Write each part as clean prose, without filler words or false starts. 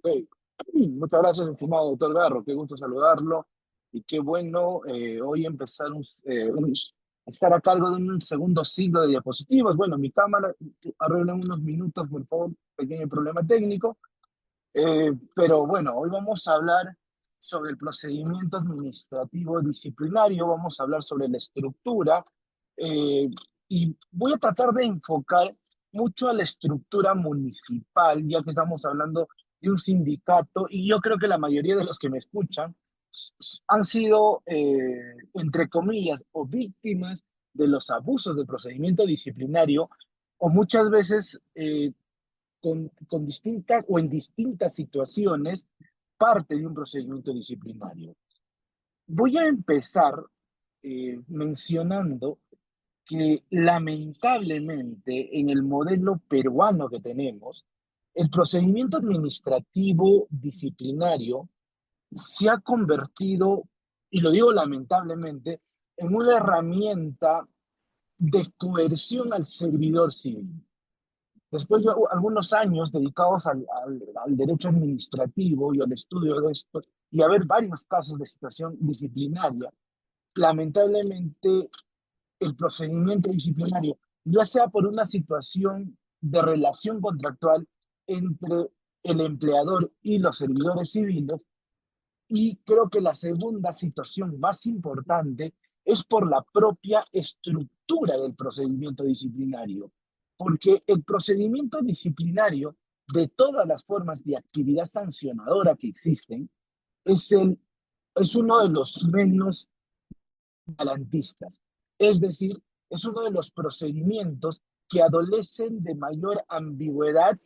Ok. Muchas gracias, estimado doctor Garro. Qué gusto saludarlo y qué bueno hoy empezar estar a cargo de un segundo ciclo de diapositivas. Bueno, mi cámara, arregla en unos minutos, por favor, pequeño problema técnico. Pero bueno, hoy vamos a hablar sobre el procedimiento administrativo disciplinario, vamos a hablar sobre la estructura eh, y voy a tratar de enfocar mucho a la estructura municipal, ya que estamos hablando de un sindicato y yo creo que la mayoría de los que me escuchan han sido, entre comillas, o víctimas de los abusos del procedimiento disciplinario o muchas veces con distintas o en distintas situaciones parte de un procedimiento disciplinario. Voy a empezar mencionando que lamentablemente en el modelo peruano que tenemos, el procedimiento administrativo disciplinario se ha convertido, y lo digo lamentablemente, en una herramienta de coerción al servidor civil. Después de algunos años dedicados al derecho administrativo y al estudio de esto, y a ver varios casos de situación disciplinaria, lamentablemente el procedimiento disciplinario, ya sea por una situación de relación contractual entre el empleador y los servidores civiles, y creo que la segunda situación más importante es por la propia estructura del procedimiento disciplinario, porque el procedimiento disciplinario de todas las formas de actividad sancionadora que existen es, es uno de los menos garantistas. Es decir, es uno de los procedimientos que adolecen de mayor ambigüedad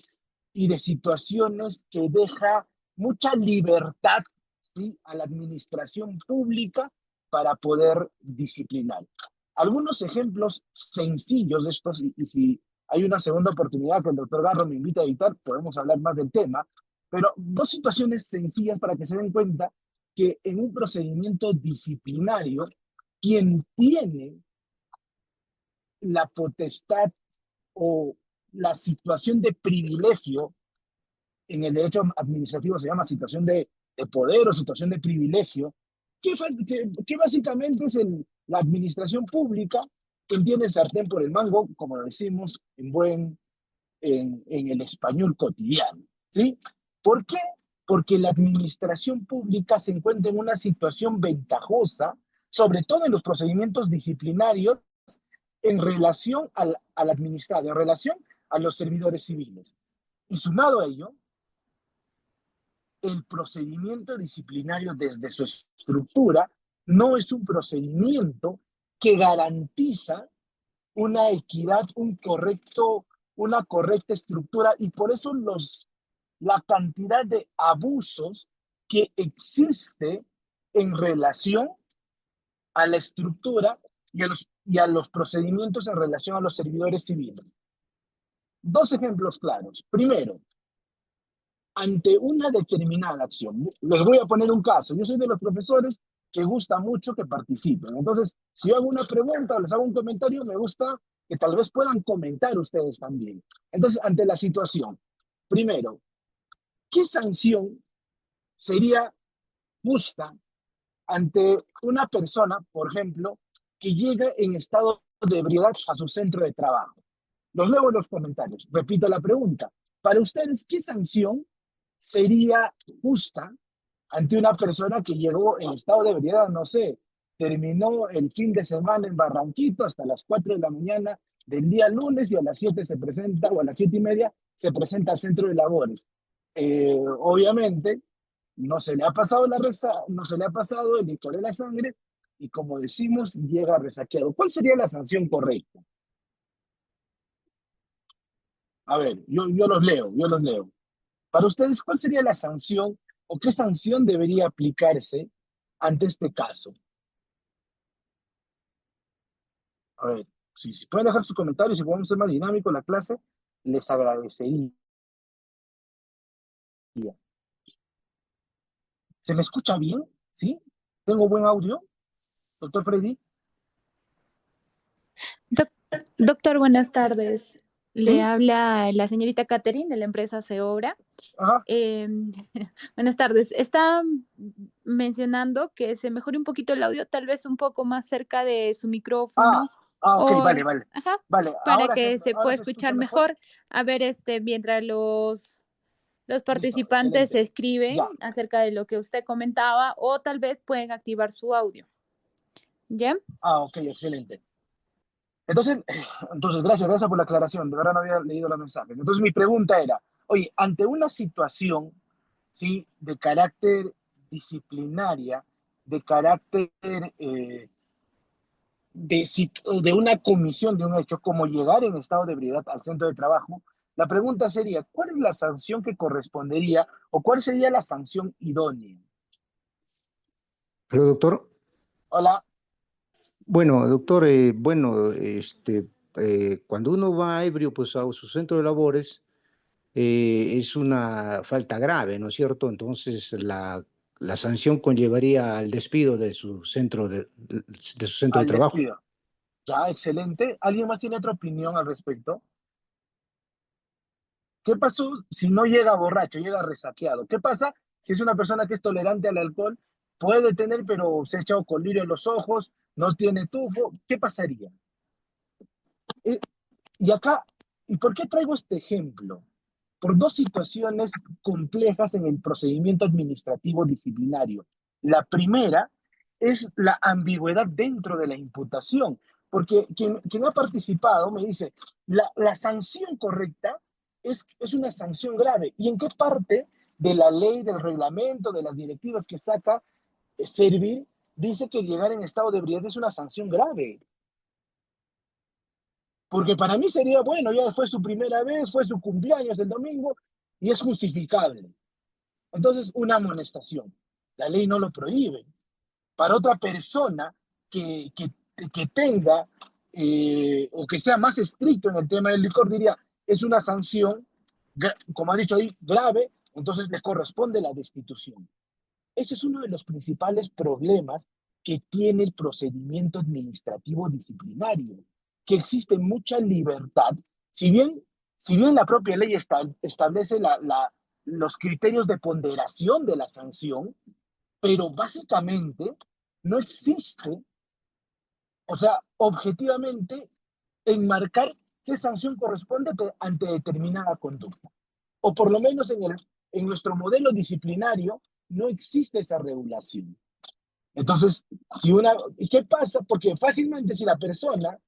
y de situaciones que deja mucha libertad, ¿sí?, a la administración pública para poder disciplinar. Algunos ejemplos sencillos de estos, y si hay una segunda oportunidad que el doctor Garro me invita a editar, podemos hablar más del tema, pero dos situaciones sencillas para que se den cuenta que en un procedimiento disciplinario quien tiene la potestad o la situación de privilegio, en el derecho administrativo se llama situación de poder o situación de privilegio, que básicamente es la administración pública, quien tiene el sartén por el mango, como decimos en el español cotidiano. ¿Sí? ¿Por qué? Porque la administración pública se encuentra en una situación ventajosa, sobre todo en los procedimientos disciplinarios, en relación al administrado, en relación a los servidores civiles. Y sumado a ello, el procedimiento disciplinario desde su estructura no es un procedimiento que garantiza una equidad, una correcta estructura, y por eso la cantidad de abusos que existe en relación a la estructura y a los procedimientos en relación a los servidores civiles. Dos ejemplos claros. Primero, ante una determinada acción. Les voy a poner un caso. Yo soy de los profesores que gusta mucho que participen. Entonces, si yo hago una pregunta o les hago un comentario, me gusta que tal vez puedan comentar ustedes también. Entonces, ante la situación, primero, ¿qué sanción sería justa ante una persona, por ejemplo, que llega en estado de ebriedad a su centro de trabajo? Los leo en los comentarios. Repito la pregunta. Para ustedes, ¿qué sanción sería justa ante una persona que llegó en estado de ebriedad? No sé, terminó el fin de semana en Barranquito hasta las 4 de la mañana del día lunes y a las 7 se presenta, o a las 7:30 se presenta al centro de labores. Obviamente, no se le ha pasado no se le ha pasado el licor de la sangre y, como decimos, llega resaqueado. ¿Cuál sería la sanción correcta? A ver, yo los leo, yo los leo. Para ustedes, ¿cuál sería la sanción o qué sanción debería aplicarse ante este caso? A ver, si pueden dejar sus comentarios y podemos ser más dinámicos en la clase, les agradecería. ¿Se me escucha bien? ¿Sí? ¿Tengo buen audio, doctor Freddy? Doctor, buenas tardes. Le ¿Sí? habla la señorita Catherine de la empresa Seobra. Ajá. Em, Buenas tardes. Está mencionando que se mejore un poquito el audio, tal vez un poco más cerca de su Ah, micrófono ok, o vale, vale. ajá, Vale, para que se ahora pueda se escuchar escucha mejor. mejor. A ver, mientras los Listo, participantes excelente. escriben Ya. acerca de lo que usted comentaba o tal vez pueden activar su audio. ¿Ya? Ok, excelente. Entonces, gracias por la aclaración. De verdad no había leído los mensajes. Entonces, mi pregunta era, oye, ante una situación, ¿sí? De carácter disciplinaria, de carácter de una comisión de un hecho, como llegar en estado de ebriedad al centro de trabajo, la pregunta sería, ¿cuál es la sanción que correspondería o cuál sería la sanción idónea? Pero doctor, Hola, bueno, doctor, cuando uno va ebrio pues, a su centro de labores, es una falta grave, ¿no es cierto? Entonces, la sanción conllevaría al despido de su centro de al trabajo. despido. Ya, excelente. ¿Alguien más tiene otra opinión al respecto? ¿Qué pasó si no llega borracho, llega resaqueado? ¿Qué pasa si es una persona que es tolerante al alcohol? Puede tener, pero se ha echado colirio en los ojos, no tiene tufo. ¿Qué pasaría? Eh, Y acá, ¿y por qué traigo este ejemplo? Por dos situaciones complejas en el procedimiento administrativo disciplinario. La primera es la ambigüedad dentro de la imputación, porque quien ha participado me dice, la sanción correcta es una sanción grave. ¿Y en qué parte de la ley, del reglamento, de las directivas que saca Servir, dice que llegar en estado de ebriedad es una sanción grave? Porque para mí sería, bueno, ya fue su primera vez, fue su cumpleaños el domingo y es justificable. Entonces, una amonestación. La ley no lo prohíbe. Para otra persona que tenga o que sea más estricto en el tema del licor, diría, es una sanción, como ha dicho ahí, grave, entonces le corresponde la destitución. Ese es uno de los principales problemas que tiene el procedimiento administrativo disciplinario, que existe mucha libertad, si bien, si bien la propia ley establece los criterios de ponderación de la sanción, pero básicamente no existe, o sea, objetivamente, enmarcar qué sanción corresponde ante determinada conducta. O por lo menos en nuestro modelo disciplinario no existe esa regulación. Entonces, ¿y qué pasa? Porque fácilmente si la persona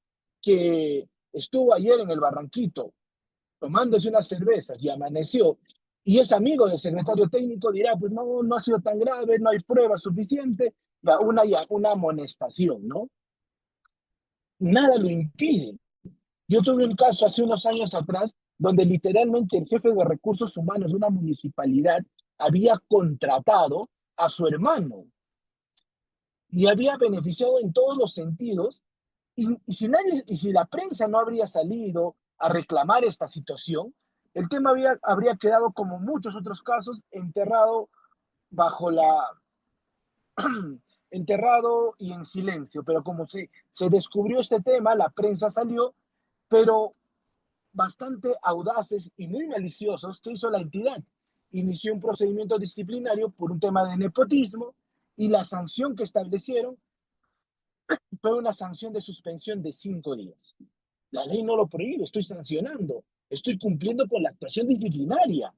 que estuvo ayer en el Barranquito tomándose unas cervezas y amaneció y es amigo del secretario técnico, dirá, pues no, no ha sido tan grave, no hay prueba suficiente, ya una amonestación, ¿no? Nada lo impide. Yo tuve un caso hace unos años atrás donde literalmente el jefe de recursos humanos de una municipalidad había contratado a su hermano y había beneficiado en todos los sentidos. Y si la prensa no habría salido a reclamar esta situación, el tema habría quedado, como muchos otros casos, enterrado bajo la enterrado y en silencio. Pero como se descubrió este tema, la prensa salió, pero bastante audaces y muy maliciosos, ¿qué hizo la entidad? Inició un procedimiento disciplinario por un tema de nepotismo y la sanción que establecieron fue una sanción de suspensión de 5 días. La ley no lo prohíbe, estoy sancionando, estoy cumpliendo con la actuación disciplinaria.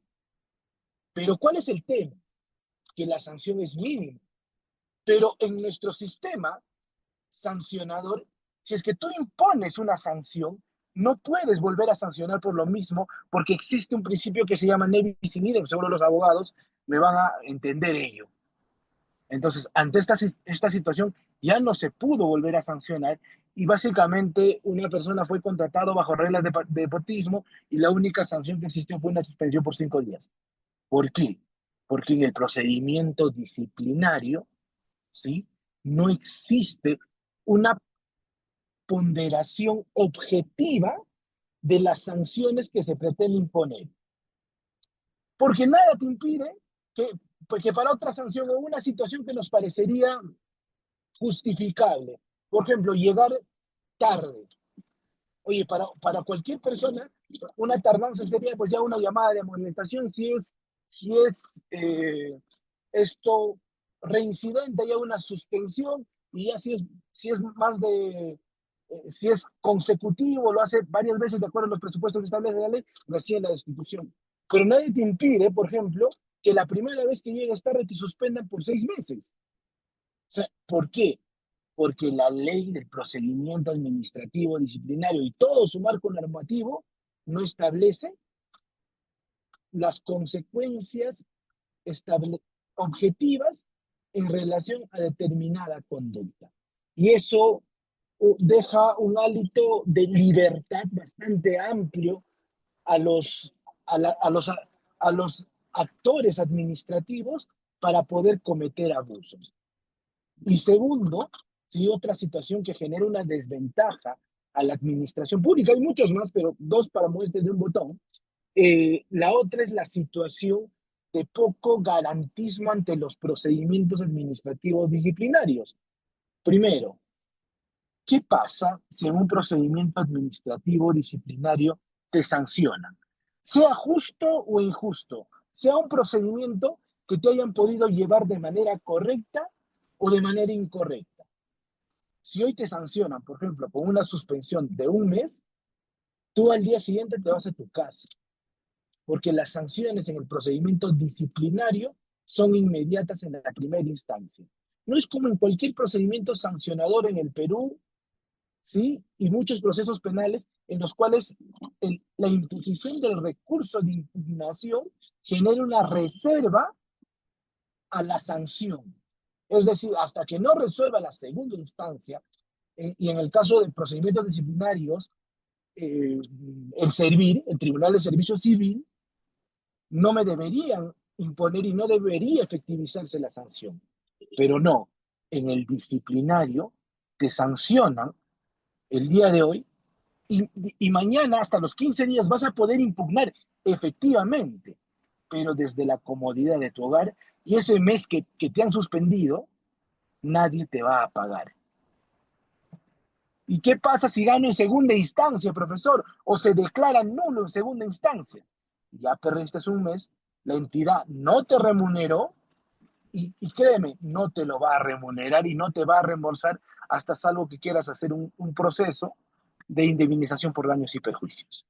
Pero ¿cuál es el tema? Que la sanción es mínima. Pero en nuestro sistema sancionador, si es que tú impones una sanción, no puedes volver a sancionar por lo mismo, porque existe un principio que se llama ne bis in idem, seguro los abogados me van a entender ello. Entonces, ante esta situación, ya no se pudo volver a sancionar y básicamente una persona fue contratado bajo reglas de deportismo y la única sanción que existió fue una suspensión por 5 días. ¿Por qué? Porque en el procedimiento disciplinario, ¿sí? No existe una ponderación objetiva de las sanciones que se pretende imponer. Porque nada te impide que para otra sanción o una situación que nos parecería justificable, por ejemplo, llegar tarde Oye, para cualquier persona, una tardanza sería pues ya una llamada de amonestación si es esto reincidente, ya una suspensión, y ya si es más de, si es consecutivo, lo hace varias veces de acuerdo a los presupuestos que establece la ley, recién la destitución. Pero nadie te impide, por ejemplo, que la primera vez que llegues tarde te suspendan por 6 meses. O sea, ¿por qué? Porque la ley del procedimiento administrativo disciplinario y todo su marco normativo no establece las consecuencias objetivas en relación a determinada conducta. Y eso deja un hálito de libertad bastante amplio a los, a los actores administrativos para poder cometer abusos. Y segundo, sí, otra situación que genera una desventaja a la administración pública, hay muchos más, pero dos para muestra de un botón. La otra es la situación de poco garantismo ante los procedimientos administrativos disciplinarios. Primero, ¿qué pasa si en un procedimiento administrativo disciplinario te sancionan? Sea justo o injusto, sea un procedimiento que te hayan podido llevar de manera correcta o de manera incorrecta. Si hoy te sancionan, por ejemplo, con una suspensión de 1 mes, tú al día siguiente te vas a tu casa, porque las sanciones en el procedimiento disciplinario son inmediatas en la primera instancia. No es como en cualquier procedimiento sancionador en el Perú, ¿sí? Y muchos procesos penales en los cuales la imposición del recurso de impugnación genera una reserva a la sanción. Es decir, hasta que no resuelva la segunda instancia, y en el caso de procedimientos disciplinarios, el Tribunal de Servicio Civil, no me deberían imponer y no debería efectivizarse la sanción. Pero no, en el disciplinario te sancionan el día de hoy y mañana hasta los 15 días vas a poder impugnar efectivamente, pero desde la comodidad de tu hogar, y ese mes que te han suspendido, nadie te va a pagar. ¿Y qué pasa si gano en segunda instancia, profesor? O se declara nulo en segunda instancia. Ya perdiste 1 mes, la entidad no te remuneró y créeme, no te lo va a remunerar y no te va a reembolsar hasta salvo que quieras hacer un proceso de indemnización por daños y perjuicios.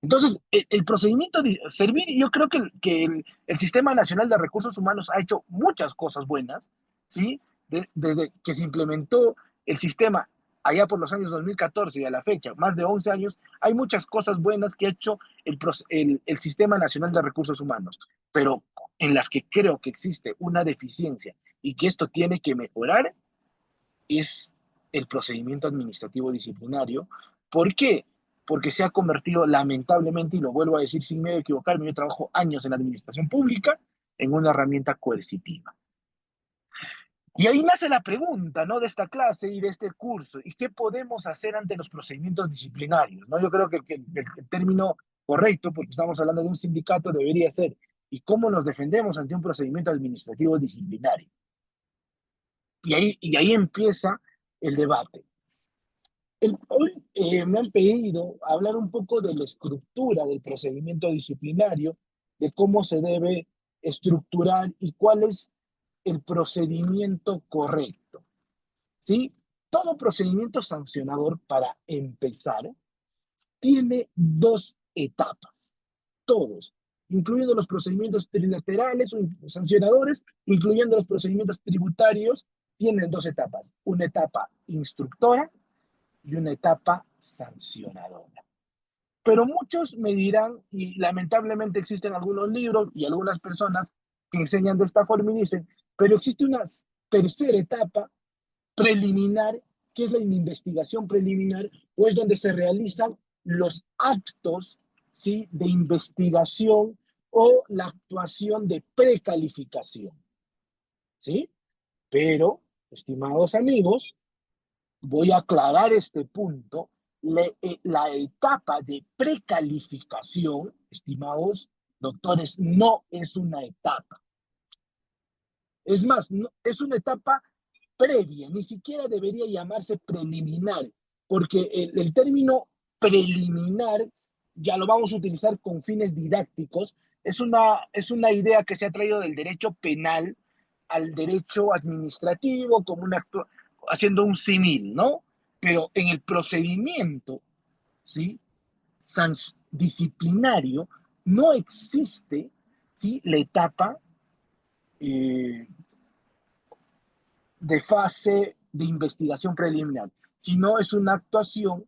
Entonces, el procedimiento de servir, yo creo que el Sistema Nacional de Recursos Humanos ha hecho muchas cosas buenas, ¿sí? Desde que se implementó el sistema allá por los años 2014 y a la fecha, más de 11 años, hay muchas cosas buenas que ha hecho el Sistema Nacional de Recursos Humanos, pero en las que creo que existe una deficiencia y que esto tiene que mejorar es el procedimiento administrativo disciplinario. ¿Por qué? Porque se ha convertido lamentablemente, y lo vuelvo a decir sin miedo a equivocarme, yo trabajo años en la administración pública, en una herramienta coercitiva. Y ahí nace la pregunta, ¿no? De esta clase y de este curso, ¿y qué podemos hacer ante los procedimientos disciplinarios? ¿No? Yo creo que el término correcto, porque estamos hablando de un sindicato, debería ser, ¿y cómo nos defendemos ante un procedimiento administrativo disciplinario? Y ahí empieza el debate. Hoy me han pedido hablar un poco de la estructura del procedimiento disciplinario, de cómo se debe estructurar y cuál es el procedimiento correcto. ¿Sí? Todo procedimiento sancionador, para empezar, tiene 2 etapas. Todos, incluyendo los procedimientos trilaterales o sancionadores, incluyendo los procedimientos tributarios, tienen 2 etapas. Una etapa instructora y una etapa sancionadora. Pero muchos me dirán, y lamentablemente existen algunos libros y algunas personas que enseñan de esta forma y dicen, pero existe una tercera etapa preliminar, que es la investigación preliminar, o es donde se realizan los actos, ¿sí?, de investigación o la actuación de precalificación. ¿Sí? Pero, estimados amigos, voy a aclarar este punto. La etapa de precalificación, estimados doctores, no es una etapa. Es más, no, es una etapa previa, ni siquiera debería llamarse preliminar, porque el término preliminar ya lo vamos a utilizar con fines didácticos. Es una idea que se ha traído del derecho penal al derecho administrativo, como haciendo un símil, ¿no? Pero en el procedimiento, ¿sí? Disciplinario, no existe, ¿sí? La etapa eh, de fase de investigación preliminar, sino es una actuación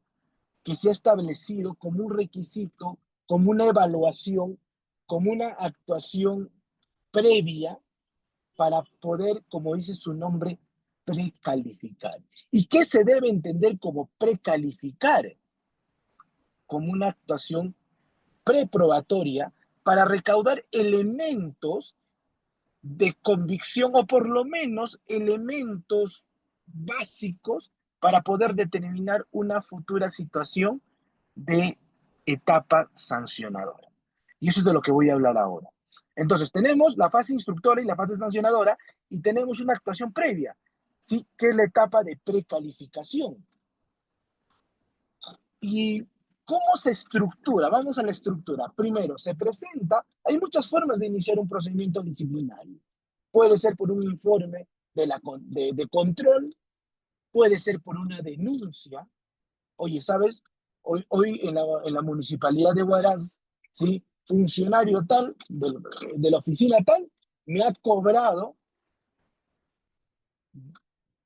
que se ha establecido como un requisito, como una evaluación, como una actuación previa para poder, como dice su nombre, precalificar. ¿Y qué se debe entender como precalificar? Como una actuación preprobatoria para recaudar elementos de convicción o por lo menos elementos básicos para poder determinar una futura situación de etapa sancionadora. Y eso es de lo que voy a hablar ahora. Entonces, tenemos la fase instructora y la fase sancionadora y tenemos una actuación previa, ¿sí? Que es la etapa de precalificación. ¿Y cómo se estructura? Vamos a la estructura. Primero, se presenta, hay muchas formas de iniciar un procedimiento disciplinario. Puede ser por un informe de control, puede ser por una denuncia. Oye, ¿sabes? Hoy en la municipalidad de Huaraz, ¿sí? Funcionario tal, de la oficina tal, me ha cobrado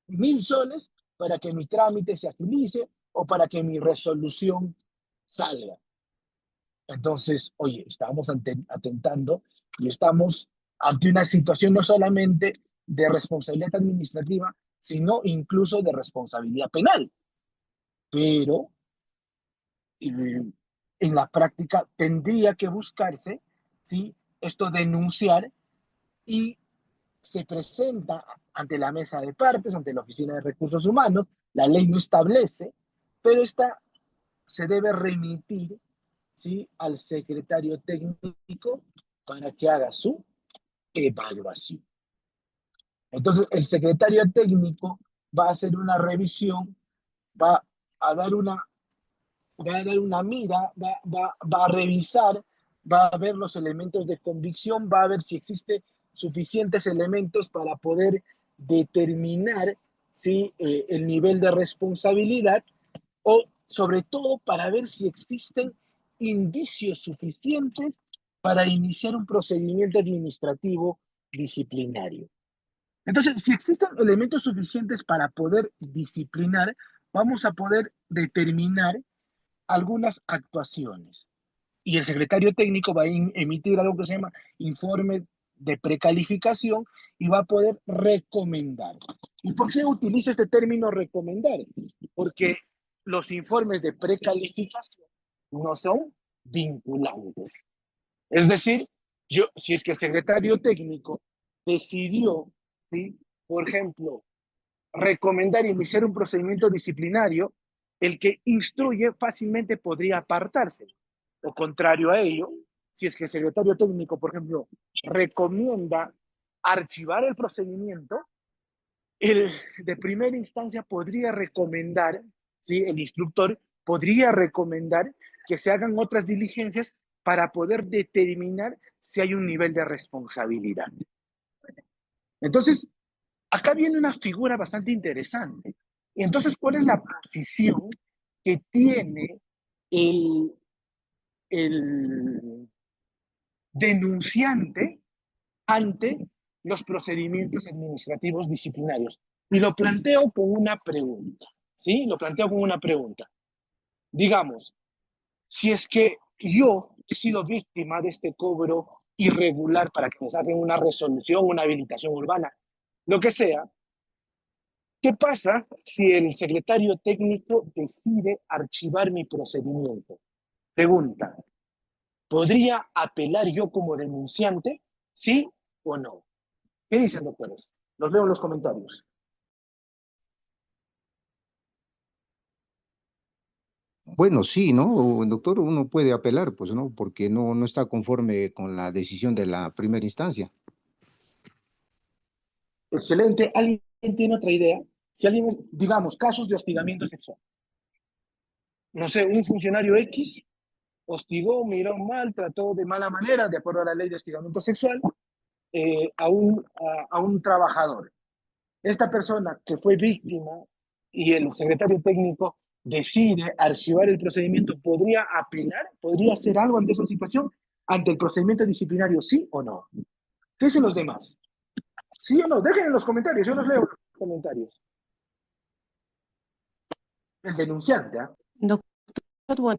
1.000 soles para que mi trámite se agilice o para que mi resolución salga. Entonces, oye, estamos atentando y estamos ante una situación no solamente de responsabilidad administrativa, sino incluso de responsabilidad penal. Pero en la práctica tendría que buscarse, ¿sí? Esto denunciar y se presenta ante la mesa de partes, ante la Oficina de Recursos Humanos, la ley no establece, pero esta se debe remitir, ¿sí? Al secretario técnico para que haga su evaluación. Entonces, el secretario técnico va a hacer una revisión, va a dar una, va a dar una mira, va a revisar, va a ver los elementos de convicción, va a ver si existen suficientes elementos para poder determinar, ¿sí? El nivel de responsabilidad o sobre todo para ver si existen indicios suficientes para iniciar un procedimiento administrativo disciplinario. Entonces, si existen elementos suficientes para poder disciplinar, vamos a poder determinar algunas actuaciones. Y el secretario técnico va a emitir algo que se llama informe de precalificación y va a poder recomendar. ¿Y por qué utilizo este término recomendar? Porque los informes de precalificación no son vinculantes. Es decir, si es que el secretario técnico decidió, ¿sí? Por ejemplo, recomendar iniciar un procedimiento disciplinario, el que instruye fácilmente podría apartarse. O contrario a ello, si es que el secretario técnico, por ejemplo, recomienda archivar el procedimiento, el de primera instancia podría recomendar, ¿sí? El instructor podría recomendar que se hagan otras diligencias para poder determinar si hay un nivel de responsabilidad. Entonces, acá viene una figura bastante interesante. Y entonces, ¿cuál es la posición que tiene el denunciante ante los procedimientos administrativos disciplinarios? Y lo planteo con una pregunta, ¿sí? Lo planteo con una pregunta. Digamos, si es que yo he sido víctima de este cobro irregular para que me saquen una resolución, una habilitación urbana, lo que sea, ¿qué pasa si el secretario técnico decide archivar mi procedimiento? Pregunta, ¿podría apelar yo como denunciante? ¿Sí o no? ¿Qué dicen, doctores? Los leo en los comentarios. Bueno, sí, ¿no? Doctor, uno puede apelar, pues, ¿no? Porque no está conforme con la decisión de la primera instancia. Excelente. ¿Alguien tiene otra idea? Si alguien es, digamos, casos de hostigamiento sexual. no sé, un funcionario X hostigó, miró mal, trató de mala manera, de acuerdo a la ley de hostigamiento sexual, a un trabajador. Esta persona que fue víctima y el secretario técnico decide archivar el procedimiento, ¿podría apelar? ¿Podría hacer algo ante esa situación? ¿Ante el procedimiento disciplinario, sí o no? ¿Qué dicen los demás? ¿Sí o no? Dejen en los comentarios, yo los leo en los comentarios. El denunciante, ¿ah? Doctor,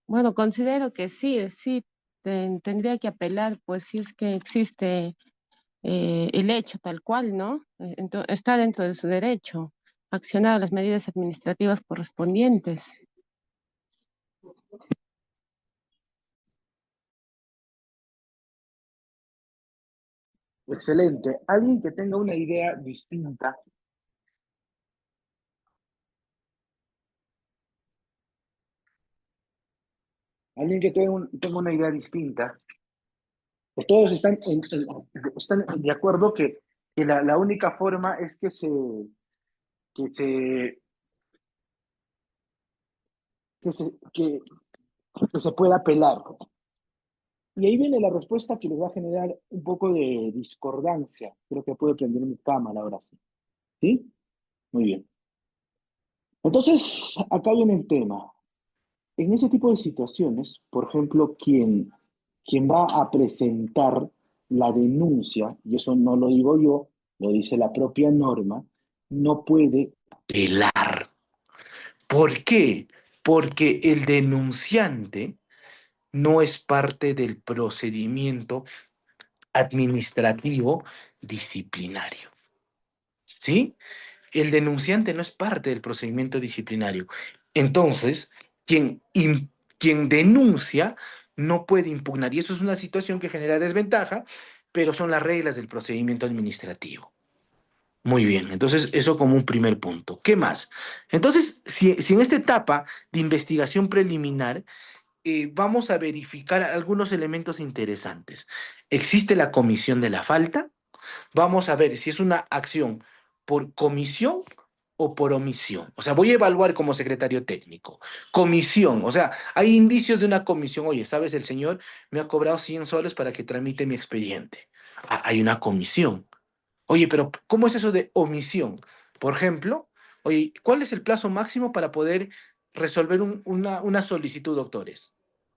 bueno, considero que sí, sí, tendría que apelar, pues si es que existe el hecho tal cual, ¿no? Está dentro de su derecho, accionar las medidas administrativas correspondientes. Excelente. Alguien que tenga una idea distinta. Alguien que tenga una idea distinta. Pues todos están de acuerdo que la única forma es que se, que se, que, que se pueda apelar. Y ahí viene la respuesta que les va a generar un poco de discordancia. Creo que puedo prender mi cámara ahora sí. ¿Sí? Muy bien. Entonces, acá viene el tema. En ese tipo de situaciones, por ejemplo, quien va a presentar la denuncia, y eso no lo digo yo, lo dice la propia norma, no puede apelar. ¿Por qué? Porque el denunciante no es parte del procedimiento administrativo disciplinario. ¿Sí? El denunciante no es parte del procedimiento disciplinario. Entonces, quien denuncia no puede impugnar. Y eso es una situación que genera desventaja, pero son las reglas del procedimiento administrativo. Muy bien, entonces eso como un primer punto. ¿Qué más? Entonces, si en esta etapa de investigación preliminar vamos a verificar algunos elementos interesantes. ¿Existe la comisión de la falta? Vamos a ver si es una acción por comisión o por omisión. O sea, voy a evaluar como secretario técnico. Comisión, o sea, hay indicios de una comisión. Oye, ¿sabes? El señor me ha cobrado 100 soles para que tramite mi expediente. Hay una comisión. Oye, pero ¿cómo es eso de omisión? Por ejemplo, oye, ¿cuál es el plazo máximo para poder resolver una solicitud, doctores?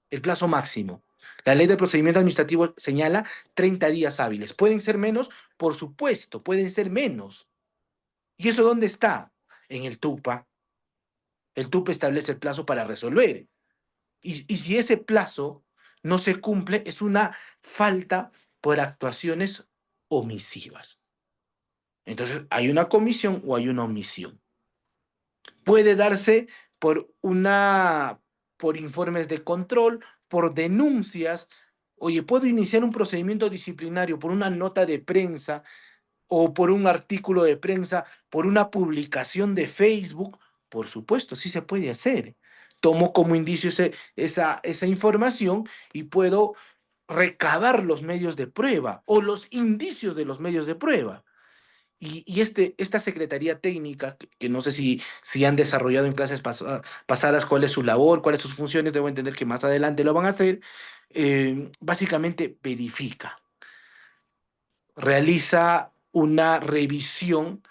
El plazo máximo. La ley de procedimiento administrativo señala 30 días hábiles. ¿Pueden ser menos? Por supuesto, pueden ser menos. ¿Y eso dónde está? En el TUPA. El TUPA establece el plazo para resolver. Y si ese plazo no se cumple, es una falta por actuaciones omisivas. Entonces, ¿hay una comisión o hay una omisión? Puede darse por por informes de control, por denuncias. Oye, puedo iniciar un procedimiento disciplinario por una nota de prensa o por un artículo de prensa, por una publicación de Facebook. Por supuesto, sí se puede hacer. Tomo como indicio esa información y puedo recabar los medios de prueba o los indicios de los medios de prueba. Y esta Secretaría Técnica, que no sé si han desarrollado en clases pasadas cuál es su labor, cuáles son sus funciones, debo entender que más adelante lo van a hacer, básicamente verifica, realiza una revisión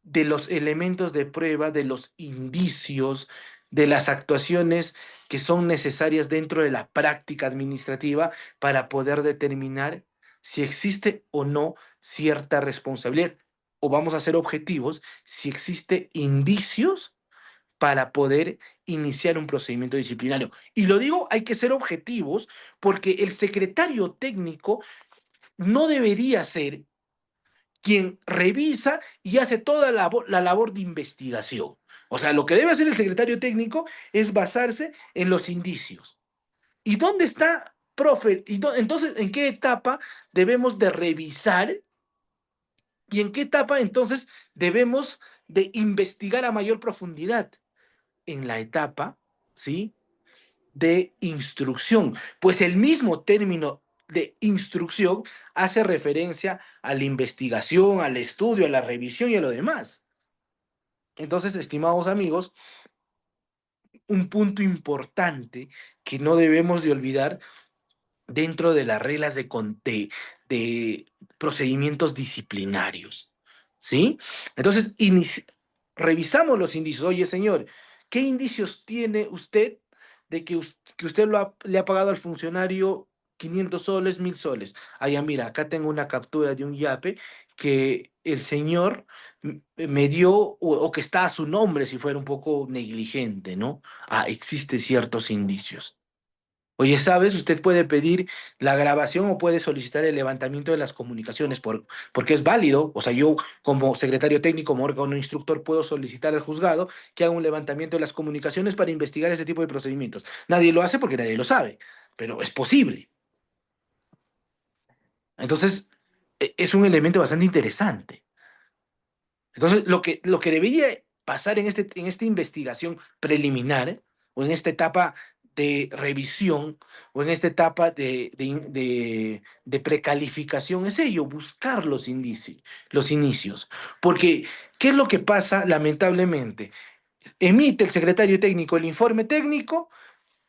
de los elementos de prueba, de los indicios, de las actuaciones que son necesarias dentro de la práctica administrativa para poder determinar si existe o no cierta responsabilidad. O vamos a ser objetivos, si existe indicios para poder iniciar un procedimiento disciplinario. Y lo digo, hay que ser objetivos porque el secretario técnico no debería ser quien revisa y hace toda la labor de investigación. O sea, lo que debe hacer el secretario técnico es basarse en los indicios. ¿Y dónde está, profe? Entonces, ¿en qué etapa debemos de revisar y en qué etapa entonces debemos de investigar a mayor profundidad? En la etapa, ¿sí?, de instrucción, pues el mismo término de instrucción hace referencia a la investigación, al estudio, a la revisión y a lo demás. Entonces, estimados amigos, un punto importante que no debemos de olvidar dentro de las reglas de procedimientos disciplinarios, ¿sí? Entonces, revisamos los indicios. Oye, señor, ¿qué indicios tiene usted de que usted le ha pagado al funcionario 500 soles, 1000 soles? Ah, ya, mira, acá tengo una captura de un yape que el señor me dio o que está a su nombre si fuera un poco negligente, ¿no? Ah, existen ciertos indicios. Oye, ¿sabes? Usted puede pedir la grabación o puede solicitar el levantamiento de las comunicaciones porque es válido. O sea, yo como secretario técnico, como órgano instructor, puedo solicitar al juzgado que haga un levantamiento de las comunicaciones para investigar ese tipo de procedimientos. Nadie lo hace porque nadie lo sabe, pero es posible. Entonces, es un elemento bastante interesante. Entonces, lo que debería pasar en esta investigación preliminar o en esta etapa de revisión o en esta etapa de precalificación es ello, buscar los inicios. Porque, ¿qué es lo que pasa lamentablemente? Emite el secretario técnico el informe técnico,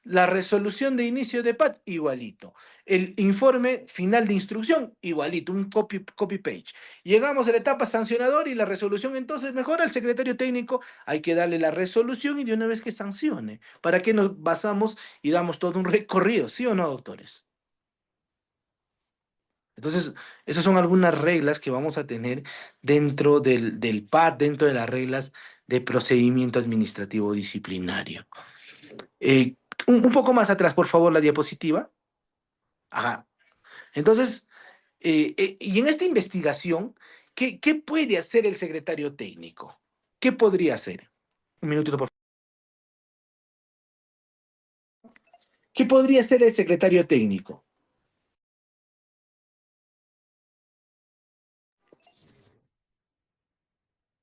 la resolución de inicio de PAT, igualito. El informe final de instrucción, igualito, un copy-page. Llegamos a la etapa sancionadora y la resolución, entonces mejor al secretario técnico hay que darle la resolución y de una vez que sancione. ¿Para qué nos basamos y damos todo un recorrido? ¿Sí o no, doctores? Entonces, esas son algunas reglas que vamos a tener dentro del PAT, dentro de las reglas de procedimiento administrativo disciplinario. Eh, un poco más atrás, por favor, la diapositiva. Ajá. Entonces, y en esta investigación, ¿qué puede hacer el secretario técnico? ¿Qué podría hacer? Un minutito, por favor. ¿Qué podría hacer el secretario técnico?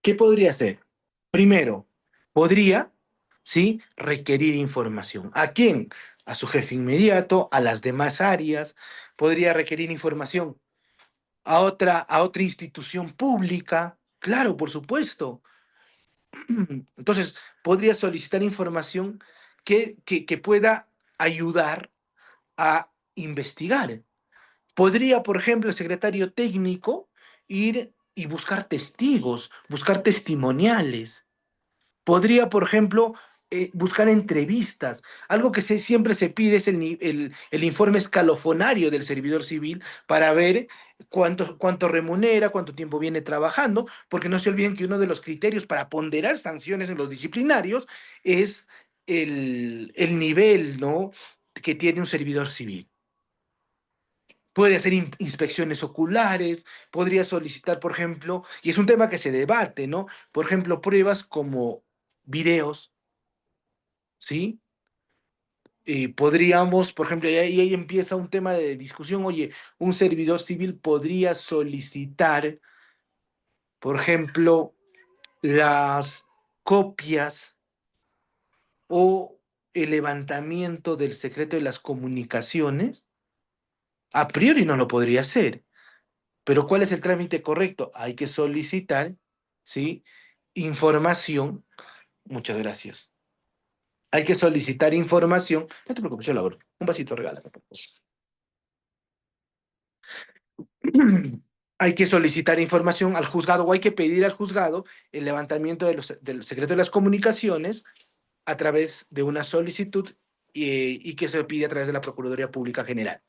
¿Qué podría hacer? Primero, podría, ¿sí?, requerir información. ¿A quién? A su jefe inmediato, a las demás áreas. Podría requerir información a otra institución pública. Claro, por supuesto. Entonces, podría solicitar información que pueda ayudar a investigar. Podría, por ejemplo, el secretario técnico ir y buscar testigos, buscar testimoniales. Podría, por ejemplo, buscar entrevistas. Algo que siempre se pide es el informe escalofonario del servidor civil para ver cuánto remunera, cuánto tiempo viene trabajando, porque no se olviden que uno de los criterios para ponderar sanciones en los disciplinarios es el nivel, ¿no?, que tiene un servidor civil. Puede hacer inspecciones oculares, podría solicitar, por ejemplo, y es un tema que se debate, ¿no? Por ejemplo, pruebas como videos, ¿sí? Podríamos, por ejemplo, y ahí empieza un tema de discusión, oye, un servidor civil podría solicitar, por ejemplo, las copias o el levantamiento del secreto de las comunicaciones. A priori no lo podría hacer. Pero ¿cuál es el trámite correcto? Hay que solicitar, ¿sí?, información. Muchas gracias. Hay que solicitar información. No te preocupes, yo lo abro. Un vasito regalo. Hay que solicitar información al juzgado o hay que pedir al juzgado el levantamiento del secreto de las comunicaciones a través de una solicitud y que se pide a través de la Procuraduría Pública General.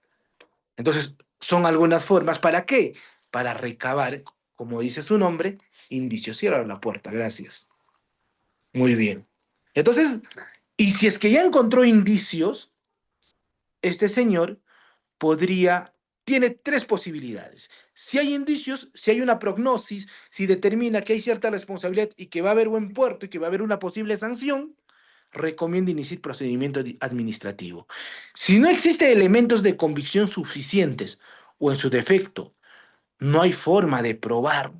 Entonces, son algunas formas. ¿Para qué? Para recabar, como dice su nombre, indicios. Cierra la puerta, gracias. Muy bien. Entonces, y si es que ya encontró indicios, este señor tiene tres posibilidades. Si hay indicios, si hay una prognosis, si determina que hay cierta responsabilidad y que va a haber buen puerto y que va a haber una posible sanción, recomienda iniciar procedimiento administrativo. Si no existen elementos de convicción suficientes o en su defecto, no hay forma de probar,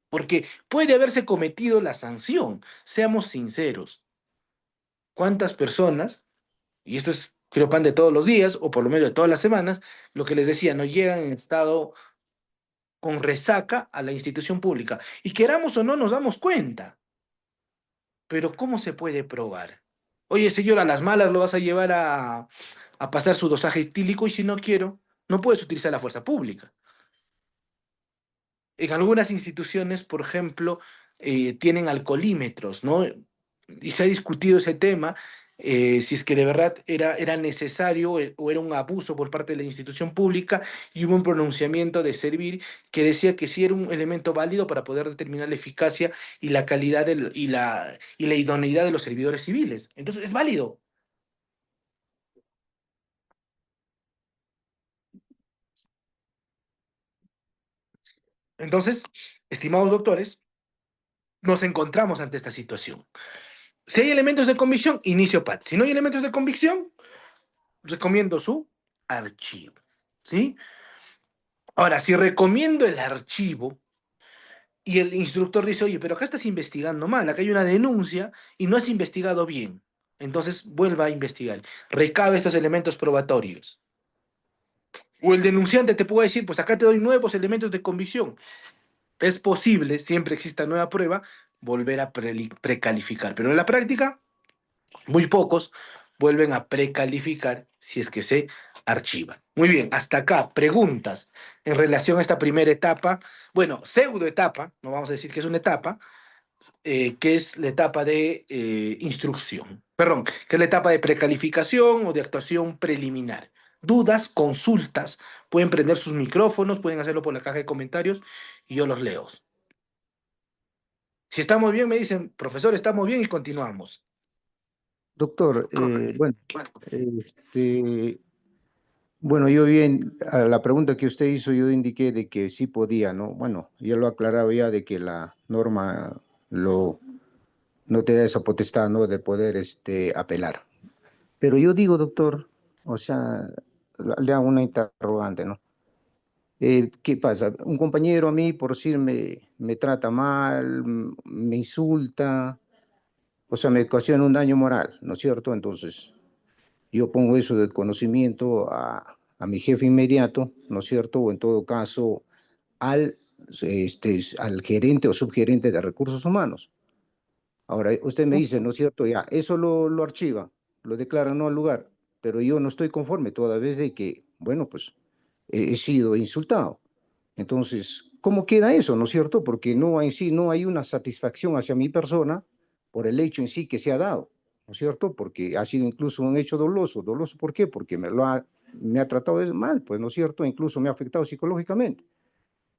porque puede haberse cometido la sanción. Seamos sinceros. ¿Cuántas personas, y esto es creo pan de todos los días, o por lo menos de todas las semanas, lo que les decía, no llegan en estado con resaca a la institución pública? Y queramos o no, nos damos cuenta. pero ¿cómo se puede probar? Oye, señor, a las malas lo vas a llevar a pasar su dosaje etílico y si no quiero, no puedes utilizar la fuerza pública. En algunas instituciones, por ejemplo, tienen alcoholímetros, ¿no? Y se ha discutido ese tema, si es que de verdad era necesario o era un abuso por parte de la institución pública, y hubo un pronunciamiento de Servir que decía que sí era un elemento válido para poder determinar la eficacia y la calidad y la idoneidad de los servidores civiles. Entonces, es válido. Entonces, estimados doctores, nos encontramos ante esta situación. Si hay elementos de convicción, inicio PAT. Si no hay elementos de convicción, recomiendo su archivo. ¿Sí? Ahora, si recomiendo el archivo y el instructor dice, oye, pero acá estás investigando mal, acá hay una denuncia y no has investigado bien. Entonces, vuelva a investigar. Recabe estos elementos probatorios. O el denunciante te puede decir, pues acá te doy nuevos elementos de convicción. Es posible, siempre exista nueva prueba, volver a precalificar. Pero en la práctica, muy pocos vuelven a precalificar si es que se archiva. Muy bien, hasta acá, preguntas en relación a esta primera etapa, bueno, pseudo etapa, no vamos a decir que es una etapa, que es la etapa de instrucción, perdón, que es la etapa de precalificación o de actuación preliminar. Dudas, consultas, pueden prender sus micrófonos, pueden hacerlo por la caja de comentarios y yo los leo. Si estamos bien, me dicen, profesor, estamos bien y continuamos. Doctor, bueno, este, bueno, yo bien, a la pregunta que usted hizo, yo indiqué de que sí podía, ¿no? Bueno, ya lo aclaraba ya de que la norma no te da esa potestad, ¿no? De poder, apelar. Pero yo digo, doctor, o sea, le hago una interrogante, ¿no? ¿Qué pasa? Un compañero a mí, por decirme, me trata mal, me insulta, o sea, me ocasiona un daño moral, ¿no es cierto? Entonces, yo pongo eso del conocimiento a mi jefe inmediato, ¿no es cierto? O en todo caso, al, al gerente o subgerente de recursos humanos. Ahora, usted me dice, ¿no es cierto? Ya, eso lo archiva, lo declara no al lugar, pero yo no estoy conforme toda vez de que, bueno, pues he sido insultado. Entonces, ¿cómo queda eso, no es cierto? Porque no en sí no hay una satisfacción hacia mi persona por el hecho en sí que se ha dado, ¿no es cierto? Porque ha sido incluso un hecho doloso. ¿Doloso por qué? Porque me ha tratado mal, pues, ¿no es cierto? Incluso me ha afectado psicológicamente.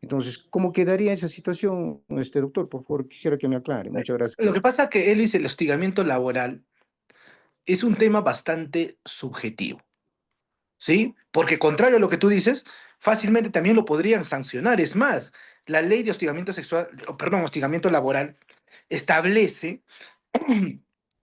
Entonces, ¿cómo quedaría esa situación, doctor? Por favor, quisiera que me aclare. Muchas Lo que gracias. pasa es que él dice el hostigamiento laboral es un tema bastante subjetivo, ¿sí? Porque contrario a lo que tú dices, fácilmente también lo podrían sancionar. Es más, la ley de hostigamiento sexual, perdón, hostigamiento laboral establece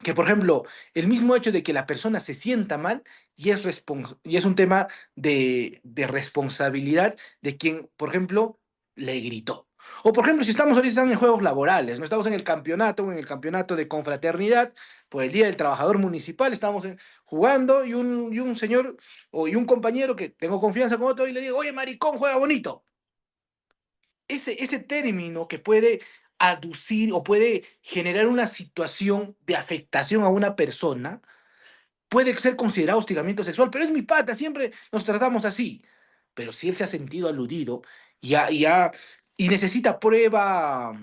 que, por ejemplo, el mismo hecho de que la persona se sienta mal y es un tema de responsabilidad de quien, por ejemplo, le gritó. O, por ejemplo, si estamos ahorita en juegos laborales, no estamos en el campeonato de confraternidad, por el Día del Trabajador Municipal, estamos jugando y un señor y un compañero que tengo confianza con otro y le digo, oye, maricón, juega bonito. Ese término que puede aducir o puede generar una situación de afectación a una persona, puede ser considerado hostigamiento sexual, pero es mi pata, siempre nos tratamos así. Pero si él se ha sentido aludido y necesita prueba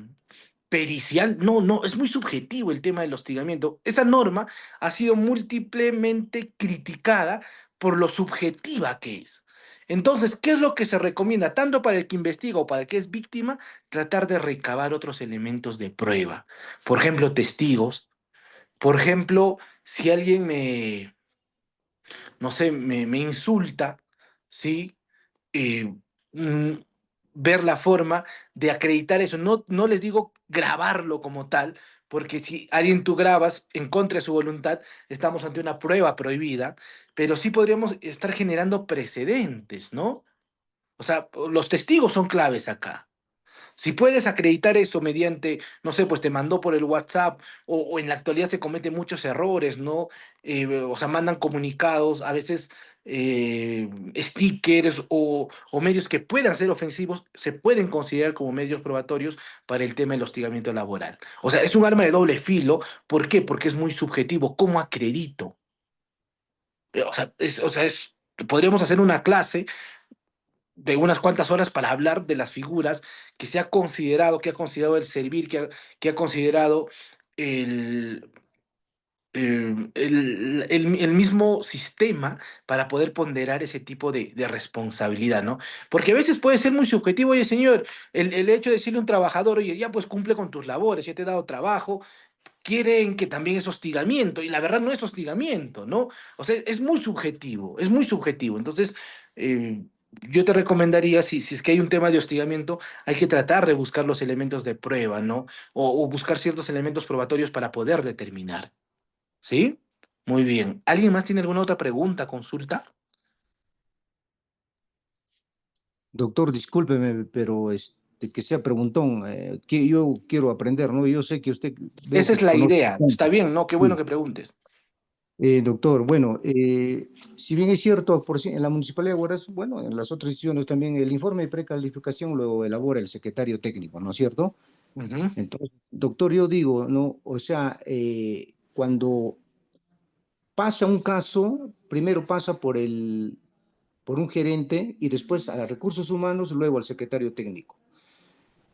pericial, no, no, es muy subjetivo el tema del hostigamiento. Esa norma ha sido múltiplemente criticada por lo subjetiva que es. Entonces, ¿qué es lo que se recomienda? Tanto para el que investiga o para el que es víctima, tratar de recabar otros elementos de prueba. Por ejemplo, testigos. Por ejemplo, si alguien no sé, me insulta, ¿sí? Eh, mm, ver la forma de acreditar eso. No, no les digo grabarlo como tal, porque si alguien tú grabas en contra de su voluntad, estamos ante una prueba prohibida, pero sí podríamos estar generando precedentes, ¿no? O sea, los testigos son claves acá. Si puedes acreditar eso mediante, no sé, pues te mandó por el WhatsApp o en la actualidad se cometen muchos errores, ¿no? O sea, mandan comunicados, a veces stickers o medios que puedan ser ofensivos, se pueden considerar como medios probatorios para el tema del hostigamiento laboral. O sea, es un arma de doble filo. ¿Por qué? Porque es muy subjetivo. ¿Cómo acredito? Podríamos hacer una clase de unas cuantas horas para hablar de las figuras que ha considerado el servir, que ha considerado el, el mismo sistema para poder ponderar ese tipo de responsabilidad, ¿no? Porque a veces puede ser muy subjetivo, oye, señor, el hecho de decirle a un trabajador, oye, ya pues cumple con tus labores, ya te he dado trabajo, quieren que también es hostigamiento, y la verdad no es hostigamiento, ¿no? O sea, es muy subjetivo, es muy subjetivo. Entonces, eh, yo te recomendaría, si es que hay un tema de hostigamiento, hay que tratar de buscar los elementos de prueba, ¿no? O buscar ciertos elementos probatorios para poder determinar, ¿sí? Muy bien. ¿Alguien más tiene alguna otra pregunta, consulta? Doctor, discúlpeme, pero que sea preguntón, que yo quiero aprender, ¿no? Yo sé que usted veo Esa que es la conoce idea. Está bastante. bien, ¿no? Qué bueno Sí. que preguntes. Doctor, bueno, si bien es cierto, en la Municipalidad de Huaraz, bueno, en las otras instituciones también el informe de precalificación lo elabora el secretario técnico, ¿no es cierto? Ujú. Entonces, doctor, yo digo, ¿no? O sea, cuando pasa un caso, primero pasa por un gerente y después a recursos humanos, luego al secretario técnico.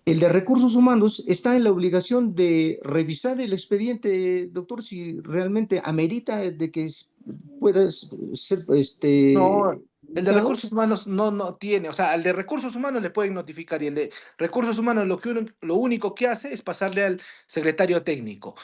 El de recursos humanos está en la obligación de revisar el expediente, doctor, si realmente amerita de que puedas ser No, el de dado. recursos humanos no tiene, o sea, al de recursos humanos le pueden notificar y el de recursos humanos lo único que hace es pasarle al secretario técnico.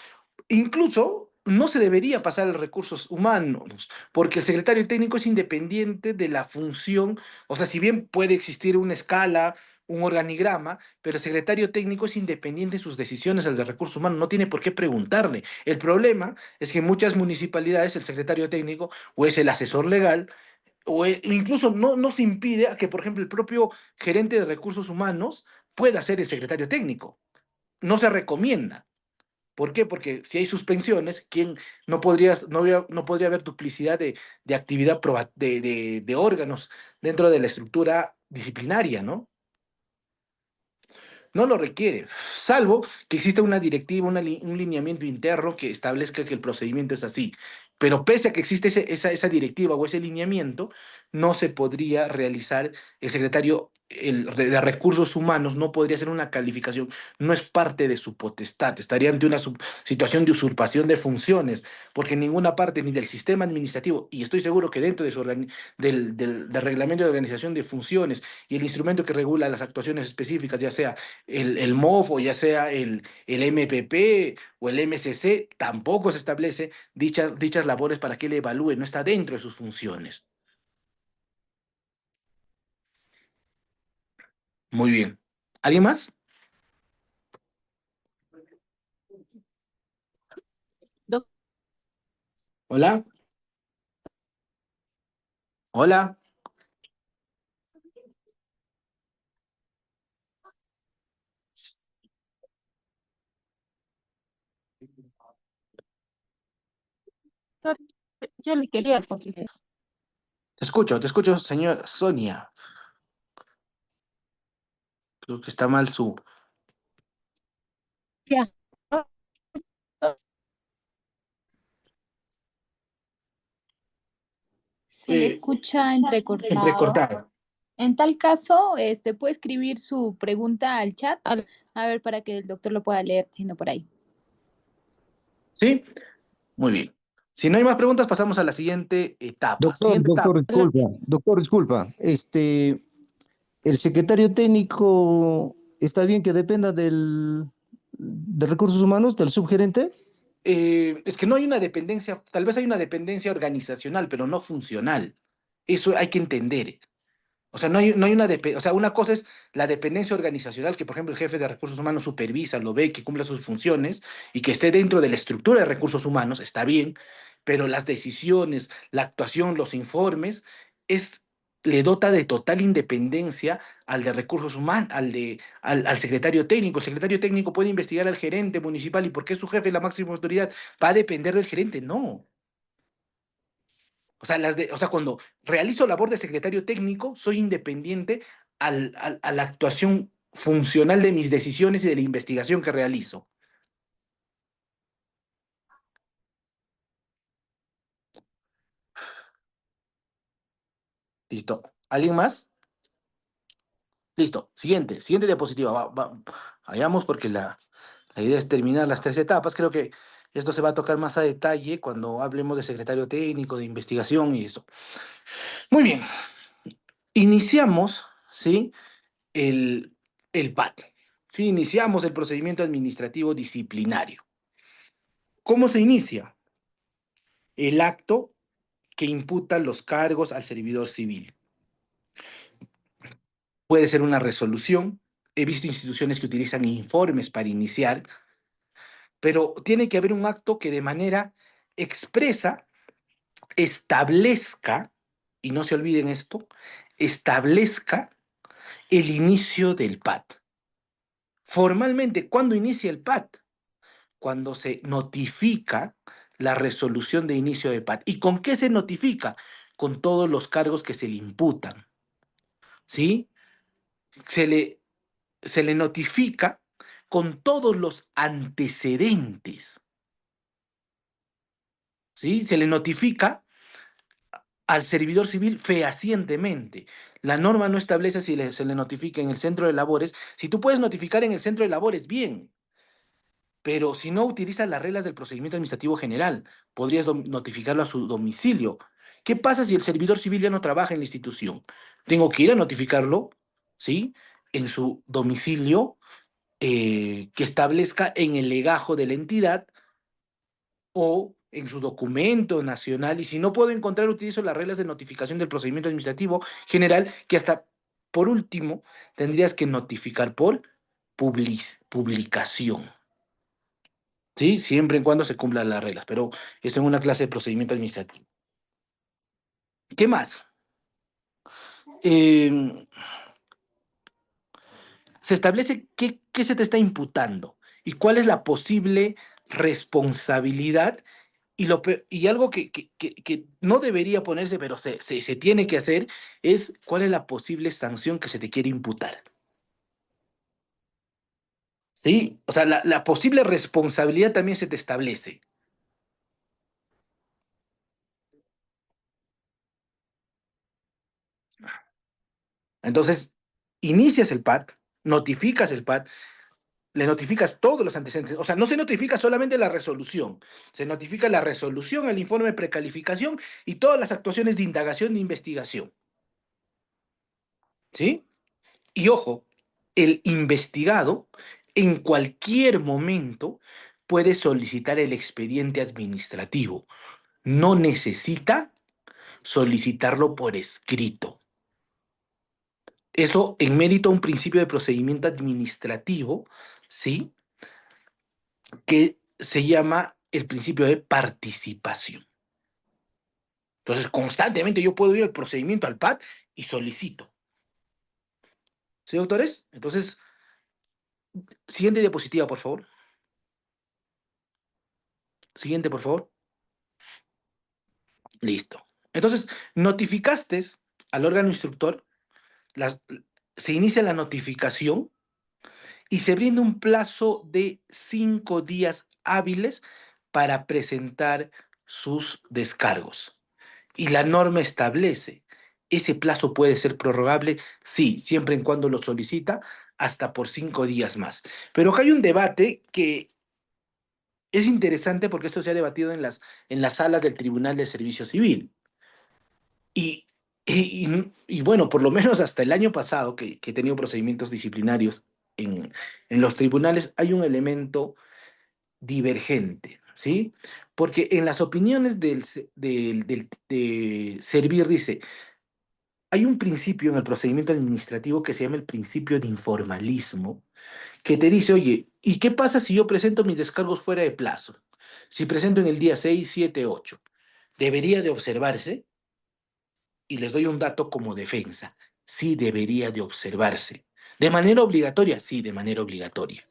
Incluso no se debería pasar a recursos humanos, porque el secretario técnico es independiente de la función, o sea, si bien puede existir una escala, un organigrama, pero el secretario técnico es independiente de sus decisiones al de recursos humanos, no tiene por qué preguntarle. El problema es que en muchas municipalidades el secretario técnico o es el asesor legal, incluso no se impide a que, por ejemplo, el propio gerente de recursos humanos pueda ser el secretario técnico. No se recomienda. ¿Por qué? Porque si hay suspensiones, ¿quién no podría haber duplicidad de actividad de órganos dentro de la estructura disciplinaria, ¿no? No lo requiere, salvo que exista una directiva, un lineamiento interno que establezca que el procedimiento es así. Pero pese a que existe esa directiva o ese lineamiento, no se podría realizar el secretario de recursos humanos, no podría hacer una calificación, no es parte de su potestad, estaría ante una situación de usurpación de funciones, porque en ninguna parte ni del sistema administrativo, y estoy seguro que dentro de del reglamento de organización de funciones y el instrumento que regula las actuaciones específicas, ya sea el MOF o ya sea el MPP o el MCC, tampoco se establece dichas labores para que él evalúe, no está dentro de sus funciones. Muy bien. ¿Alguien más? Hola. Hola. Doctor, yo le quería porque Te escucho, señor Sonia. Creo que está mal su... ya. Se le escucha entrecortado. Entrecortado. En tal caso, puede escribir su pregunta al chat, Al- a ver, para que el doctor lo pueda leer, siendo por ahí. ¿Sí? Muy bien. Si no hay más preguntas, pasamos a la siguiente etapa. Doctor, Siguiente etapa. doctor, disculpa, el secretario técnico, ¿está bien que dependa de recursos humanos, del subgerente? Es que no hay una dependencia, tal vez hay una dependencia organizacional, pero no funcional. Eso hay que entender. O sea, no hay o sea, una cosa es la dependencia organizacional, que por ejemplo el jefe de recursos humanos supervisa, lo ve, que cumpla sus funciones y que esté dentro de la estructura de recursos humanos, está bien, pero las decisiones, la actuación, los informes, es, le dota de total independencia al de recursos humanos, al secretario técnico. El secretario técnico puede investigar al gerente municipal y porque es su jefe, la máxima autoridad, va a depender del gerente. No. O sea, cuando realizo labor de secretario técnico, soy independiente a la actuación funcional de mis decisiones y de la investigación que realizo. ¿Listo? ¿Alguien más? Listo. Siguiente diapositiva. Vayamos porque la idea es terminar las tres etapas. Creo que esto se va a tocar más a detalle cuando hablemos de secretario técnico, de investigación y eso. Muy bien. Iniciamos, ¿sí? El PAT. ¿Sí? Iniciamos el procedimiento administrativo disciplinario. ¿Cómo se inicia? El acto que imputa los cargos al servidor civil. Puede ser una resolución. He visto instituciones que utilizan informes para iniciar, pero tiene que haber un acto que de manera expresa establezca, y no se olviden esto, establezca el inicio del PAT. Formalmente, ¿cuándo inicia el PAT? Cuando se notifica la resolución de inicio de PAT. ¿Y con qué se notifica? Con todos los cargos que se le imputan. ¿Sí? Se le, se le notifica con todos los antecedentes. ¿Sí? Se le notifica al servidor civil fehacientemente. La norma no establece si se le notifica en el centro de labores. Si tú puedes notificar en el centro de labores, bien. Pero si no utilizas las reglas del procedimiento administrativo general, podrías notificarlo a su domicilio. ¿Qué pasa si el servidor civil ya no trabaja en la institución? Tengo que ir a notificarlo, ¿sí? En su domicilio, que establezca en el legajo de la entidad o en su documento nacional. Y si no puedo encontrar, utilizo las reglas de notificación del procedimiento administrativo general, que hasta por último tendrías que notificar por publicación. ¿Sí? Siempre y cuando se cumplan las reglas, pero es en una clase de procedimiento administrativo. ¿Qué más? Eh, Se establece qué se te está imputando y cuál es la posible responsabilidad y algo que no debería ponerse, pero se tiene que hacer, es cuál es la posible sanción que se te quiere imputar. ¿Sí? O sea, la posible responsabilidad también se te establece. Entonces, inicias el PAT, notificas el PAT, le notificas todos los antecedentes. O sea, no se notifica solamente la resolución, se notifica la resolución, el informe de precalificación y todas las actuaciones de indagación e investigación. ¿Sí? Y ojo, el investigado en cualquier momento puede solicitar el expediente administrativo. No necesita solicitarlo por escrito. Eso en mérito a un principio de procedimiento administrativo, ¿sí? Que se llama el principio de participación. Entonces, constantemente yo puedo ir al procedimiento, al PAT, y solicito. ¿Sí, doctores? Entonces, siguiente diapositiva, por favor. Siguiente, por favor. Listo. Entonces, notificaste al órgano instructor, las- se inicia la notificación y se brinda un plazo de 5 días hábiles para presentar sus descargos. Y la norma establece, ese plazo puede ser prorrogable, sí, siempre y cuando lo solicita, hasta por 5 días más. Pero acá hay un debate que es interesante porque esto se ha debatido en las salas del Tribunal de Servicio Civil. Y, y bueno, por lo menos hasta el año pasado, que he tenido procedimientos disciplinarios en los tribunales, hay un elemento divergente, ¿sí? Porque en las opiniones de Servir dice, hay un principio en el procedimiento administrativo que se llama el principio de informalismo, que te dice, oye, ¿y qué pasa si yo presento mis descargos fuera de plazo? Si presento en el día 6, 7, 8, ¿debería de observarse? Y les doy un dato como defensa. Sí debería de observarse. ¿De manera obligatoria? Sí, de manera obligatoria.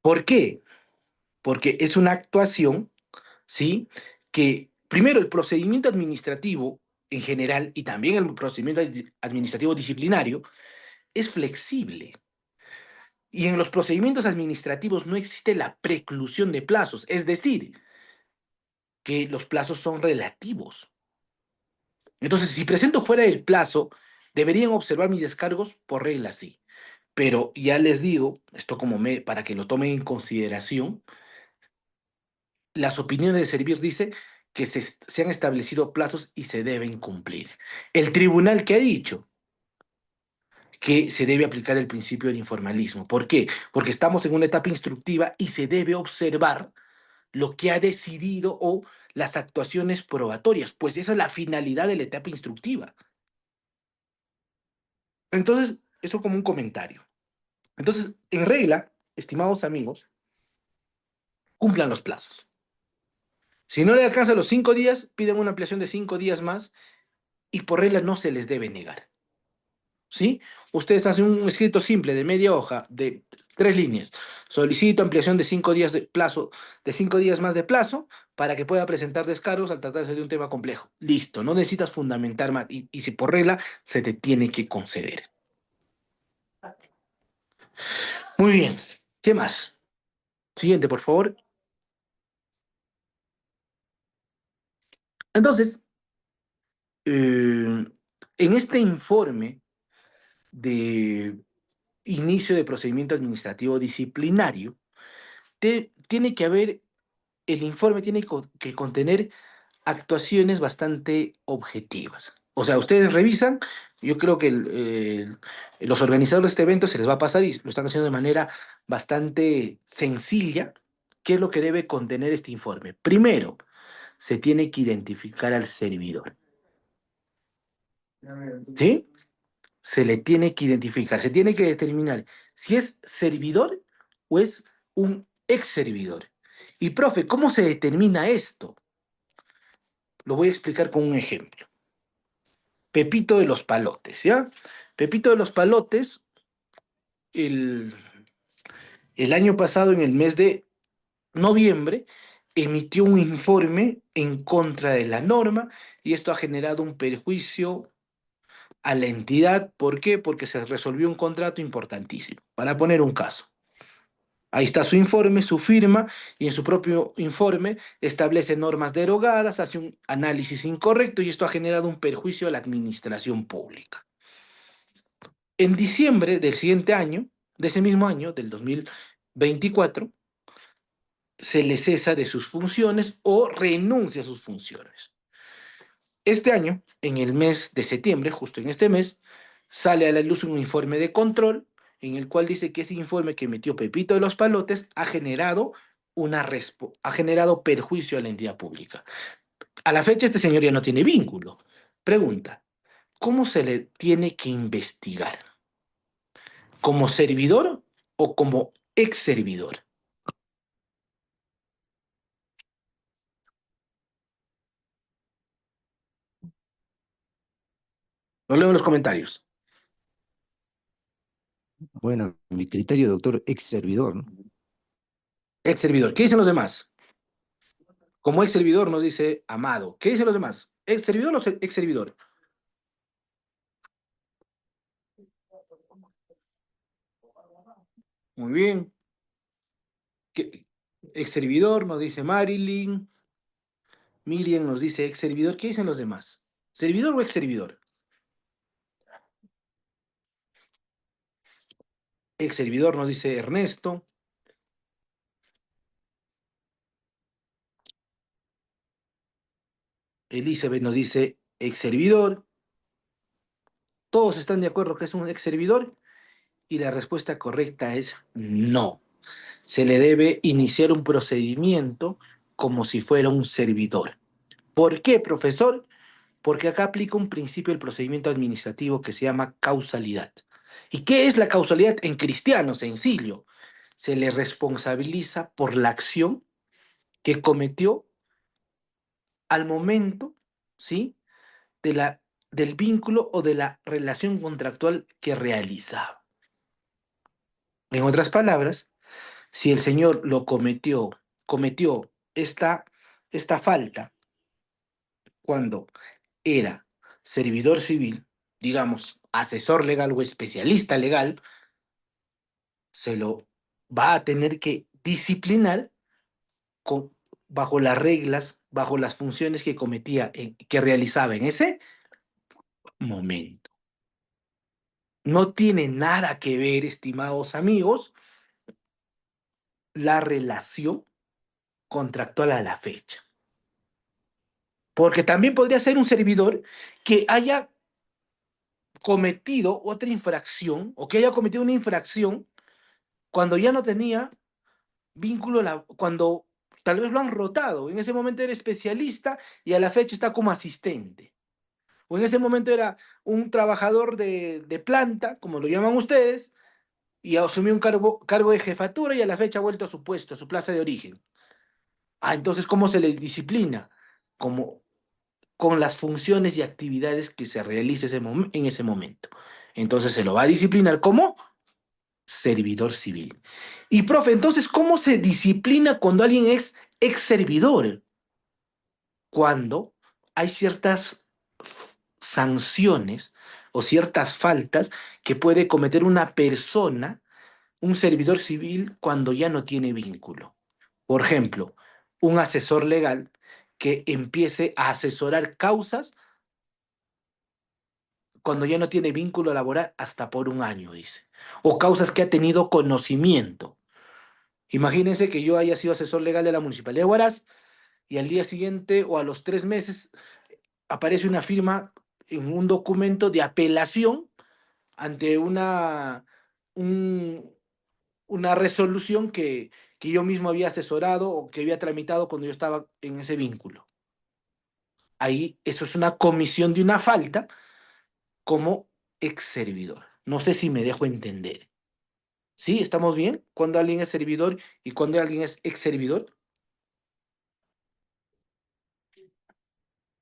¿Por qué? Porque es una actuación, ¿sí? Que primero el procedimiento administrativo en general y también el procedimiento administrativo disciplinario es flexible. Y en los procedimientos administrativos no existe la preclusión de plazos, es decir, que los plazos son relativos. Entonces, si presento fuera del plazo, deberían observar mis descargos por regla sí. Pero ya les digo, esto para que lo tomen en consideración, las opiniones de Servir dice que se han establecido plazos y se deben cumplir. El tribunal que ha dicho que se debe aplicar el principio de informalismo. ¿Por qué? Porque estamos en una etapa instructiva y se debe observar lo que ha decidido o las actuaciones probatorias, pues esa es la finalidad de la etapa instructiva. Entonces, eso como un comentario. Entonces, en regla, estimados amigos, cumplan los plazos. Si no le alcanza los 5 días, piden una ampliación de 5 días más y por regla no se les debe negar. ¿Sí? Ustedes hacen un escrito simple de media hoja, de 3 líneas. Solicito ampliación de 5 días de plazo, de 5 días más de plazo, para que pueda presentar descargos al tratarse de un tema complejo. Listo, no necesitas fundamentar más. Y si por regla se te tiene que conceder. Muy bien. ¿Qué más? Siguiente, por favor. Entonces, en este informe de inicio de procedimiento administrativo disciplinario, tiene que haber, el informe tiene que contener actuaciones bastante objetivas. O sea, ustedes revisan, yo creo que los organizadores de este evento se les va a pasar y lo están haciendo de manera bastante sencilla. ¿Qué es lo que debe contener este informe? Primero, se tiene que identificar al servidor. ¿Sí? Se le tiene que identificar, se tiene que determinar si es servidor o es un ex servidor. Y profe, ¿cómo se determina esto? Lo voy a explicar con un ejemplo. Pepito de los Palotes, ¿ya? Pepito de los Palotes, el, el año pasado, en el mes de noviembre, emitió un informe en contra de la norma y esto ha generado un perjuicio a la entidad. ¿Por qué? Porque se resolvió un contrato importantísimo. Para poner un caso. Ahí está su informe, su firma, y en su propio informe establece normas derogadas, hace un análisis incorrecto y esto ha generado un perjuicio a la administración pública. En diciembre del siguiente año, de ese mismo año, del 2024, se le cesa de sus funciones o renuncia a sus funciones. Este año, en el mes de septiembre, justo en este mes, sale a la luz un informe de control en el cual dice que ese informe que emitió Pepito de los Palotes ha generado ha generado perjuicio a la entidad pública. A la fecha este señor ya no tiene vínculo. Pregunta, ¿cómo se le tiene que investigar? ¿Como servidor o como ex servidor? Lo leo en los comentarios. Bueno, mi criterio, doctor, ex servidor, ¿no? Ex servidor. ¿Qué dicen los demás? Como ex servidor nos dice Amado. ¿Qué dicen los demás? ¿Ex servidor o ex servidor? Muy bien. Ex servidor nos dice Marilyn. Miriam nos dice ex servidor. ¿Qué dicen los demás? ¿Servidor o ex servidor? Ex servidor nos dice Ernesto. Elizabeth nos dice ex servidor. ¿Todos están de acuerdo que es un ex servidor? Y la respuesta correcta es no. Se le debe iniciar un procedimiento como si fuera un servidor. ¿Por qué, profesor? Porque acá aplica un principio del procedimiento administrativo que se llama causalidad. ¿Y qué es la causalidad en cristiano? Sencillo. Se le responsabiliza por la acción que cometió al momento, ¿sí?, del vínculo o de la relación contractual que realizaba. En otras palabras, si el señor cometió esta esta falta cuando era servidor civil, digamos, asesor legal o especialista legal, se lo va a tener que disciplinar con, bajo las reglas, bajo las funciones que cometía, que realizaba en ese momento. No tiene nada que ver, estimados amigos, la relación contractual a la fecha. Porque también podría ser un servidor que haya cometido otra infracción o que haya cometido una infracción cuando ya no tenía vínculo, cuando tal vez lo han rotado. En ese momento era especialista y a la fecha está como asistente. O en ese momento era un trabajador de planta, como lo llaman ustedes, y asumió un cargo de jefatura y a la fecha ha vuelto a su puesto, a su plaza de origen. Entonces, ¿cómo se le disciplina? Como con las funciones y actividades que se realice en ese momento. Entonces se lo va a disciplinar como servidor civil. Y profe, entonces, ¿cómo se disciplina cuando alguien es ex servidor? Cuando hay ciertas sanciones o ciertas faltas que puede cometer una persona, un servidor civil, cuando ya no tiene vínculo. Por ejemplo, un asesor legal que empiece a asesorar causas cuando ya no tiene vínculo laboral hasta por un año, dice. O causas que ha tenido conocimiento. Imagínense que yo haya sido asesor legal de la Municipalidad de Huaraz y al día siguiente o a los 3 meses aparece una firma en un documento de apelación ante un- una resolución que yo mismo había asesorado o que había tramitado cuando yo estaba en ese vínculo. Ahí eso es una comisión de una falta como ex servidor. No sé si me dejo entender. ¿Sí? ¿Estamos bien? Cuando alguien es servidor y cuando alguien es ex servidor.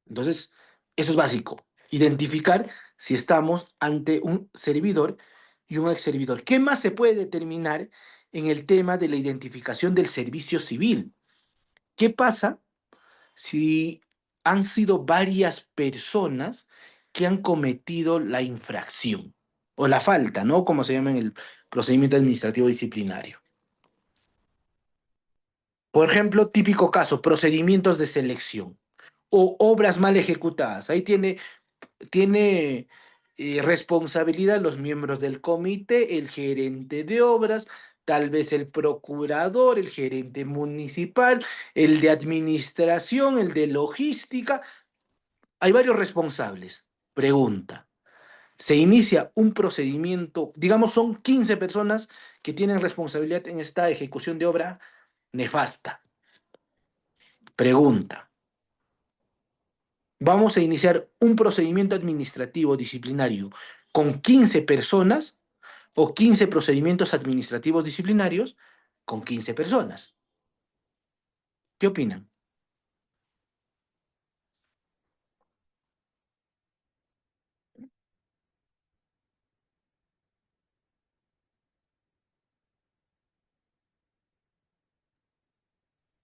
Entonces, eso es básico. Identificar si estamos ante un servidor y un ex servidor. ¿Qué más se puede determinar en el tema de la identificación del servicio civil? ¿Qué pasa si han sido varias personas que han cometido la infracción o la falta, ¿no? Como se llama en el procedimiento administrativo disciplinario? Por ejemplo, típico caso, procedimientos de selección o obras mal ejecutadas. Ahí tiene responsabilidad los miembros del comité, el gerente de obras, tal vez el procurador, el gerente municipal, el de administración, el de logística. Hay varios responsables. Pregunta. Se inicia un procedimiento, digamos, son 15 personas que tienen responsabilidad en esta ejecución de obra nefasta. Pregunta. Vamos a iniciar un procedimiento administrativo disciplinario con 15 personas o 15 procedimientos administrativos disciplinarios con 15 personas. ¿Qué opinan?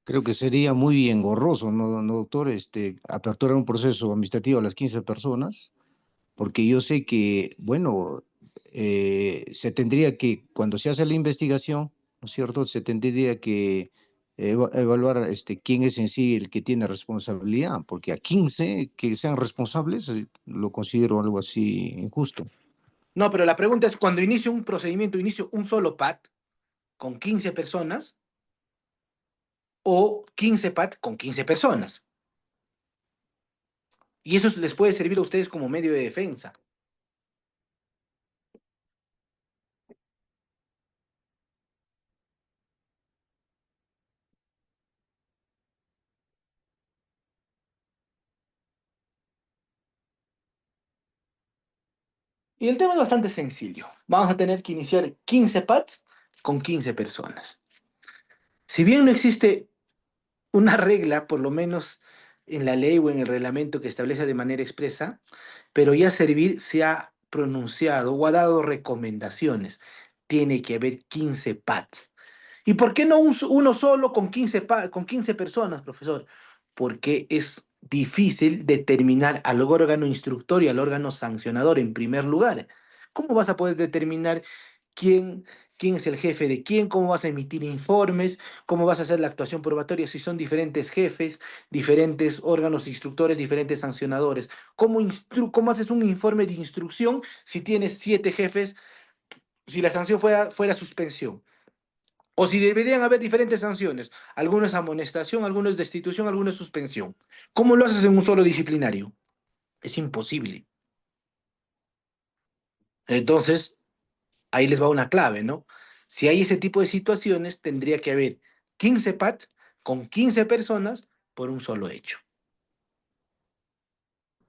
Creo que sería muy engorroso, ¿no, doctor? Aperturar un proceso administrativo a las 15 personas, porque yo sé que, bueno, se tendría que, cuando se hace la investigación, ¿no es cierto? Se tendría que evaluar quién es en sí el que tiene responsabilidad, porque a 15 que sean responsables lo considero algo así injusto. No, pero la pregunta es, cuando inicio un procedimiento, inicio un solo PAT con 15 personas o 15 PAT con 15 personas. Y eso les puede servir a ustedes como medio de defensa. Y el tema es bastante sencillo. Vamos a tener que iniciar 15 PATs con 15 personas. Si bien no existe una regla, por lo menos en la ley o en el reglamento que establece de manera expresa, pero ya Servir se ha pronunciado o ha dado recomendaciones. Tiene que haber 15 PATs. ¿Y por qué no uno solo con 15 personas, profesor? porque es difícil determinar al órgano instructor y al órgano sancionador en primer lugar. ¿Cómo vas a poder determinar quién, quién es el jefe de quién? ¿Cómo vas a emitir informes? ¿Cómo vas a hacer la actuación probatoria si son diferentes jefes, diferentes órganos instructores, diferentes sancionadores? ¿Cómo haces un informe de instrucción si tienes 7 jefes, si la sanción fuera suspensión? O si deberían haber diferentes sanciones. Alguno es amonestación, alguno es destitución, alguno es suspensión. ¿Cómo lo haces en un solo disciplinario? Es imposible. Entonces, ahí les va una clave, ¿no? Si hay ese tipo de situaciones, tendría que haber 15 PAT con 15 personas por un solo hecho.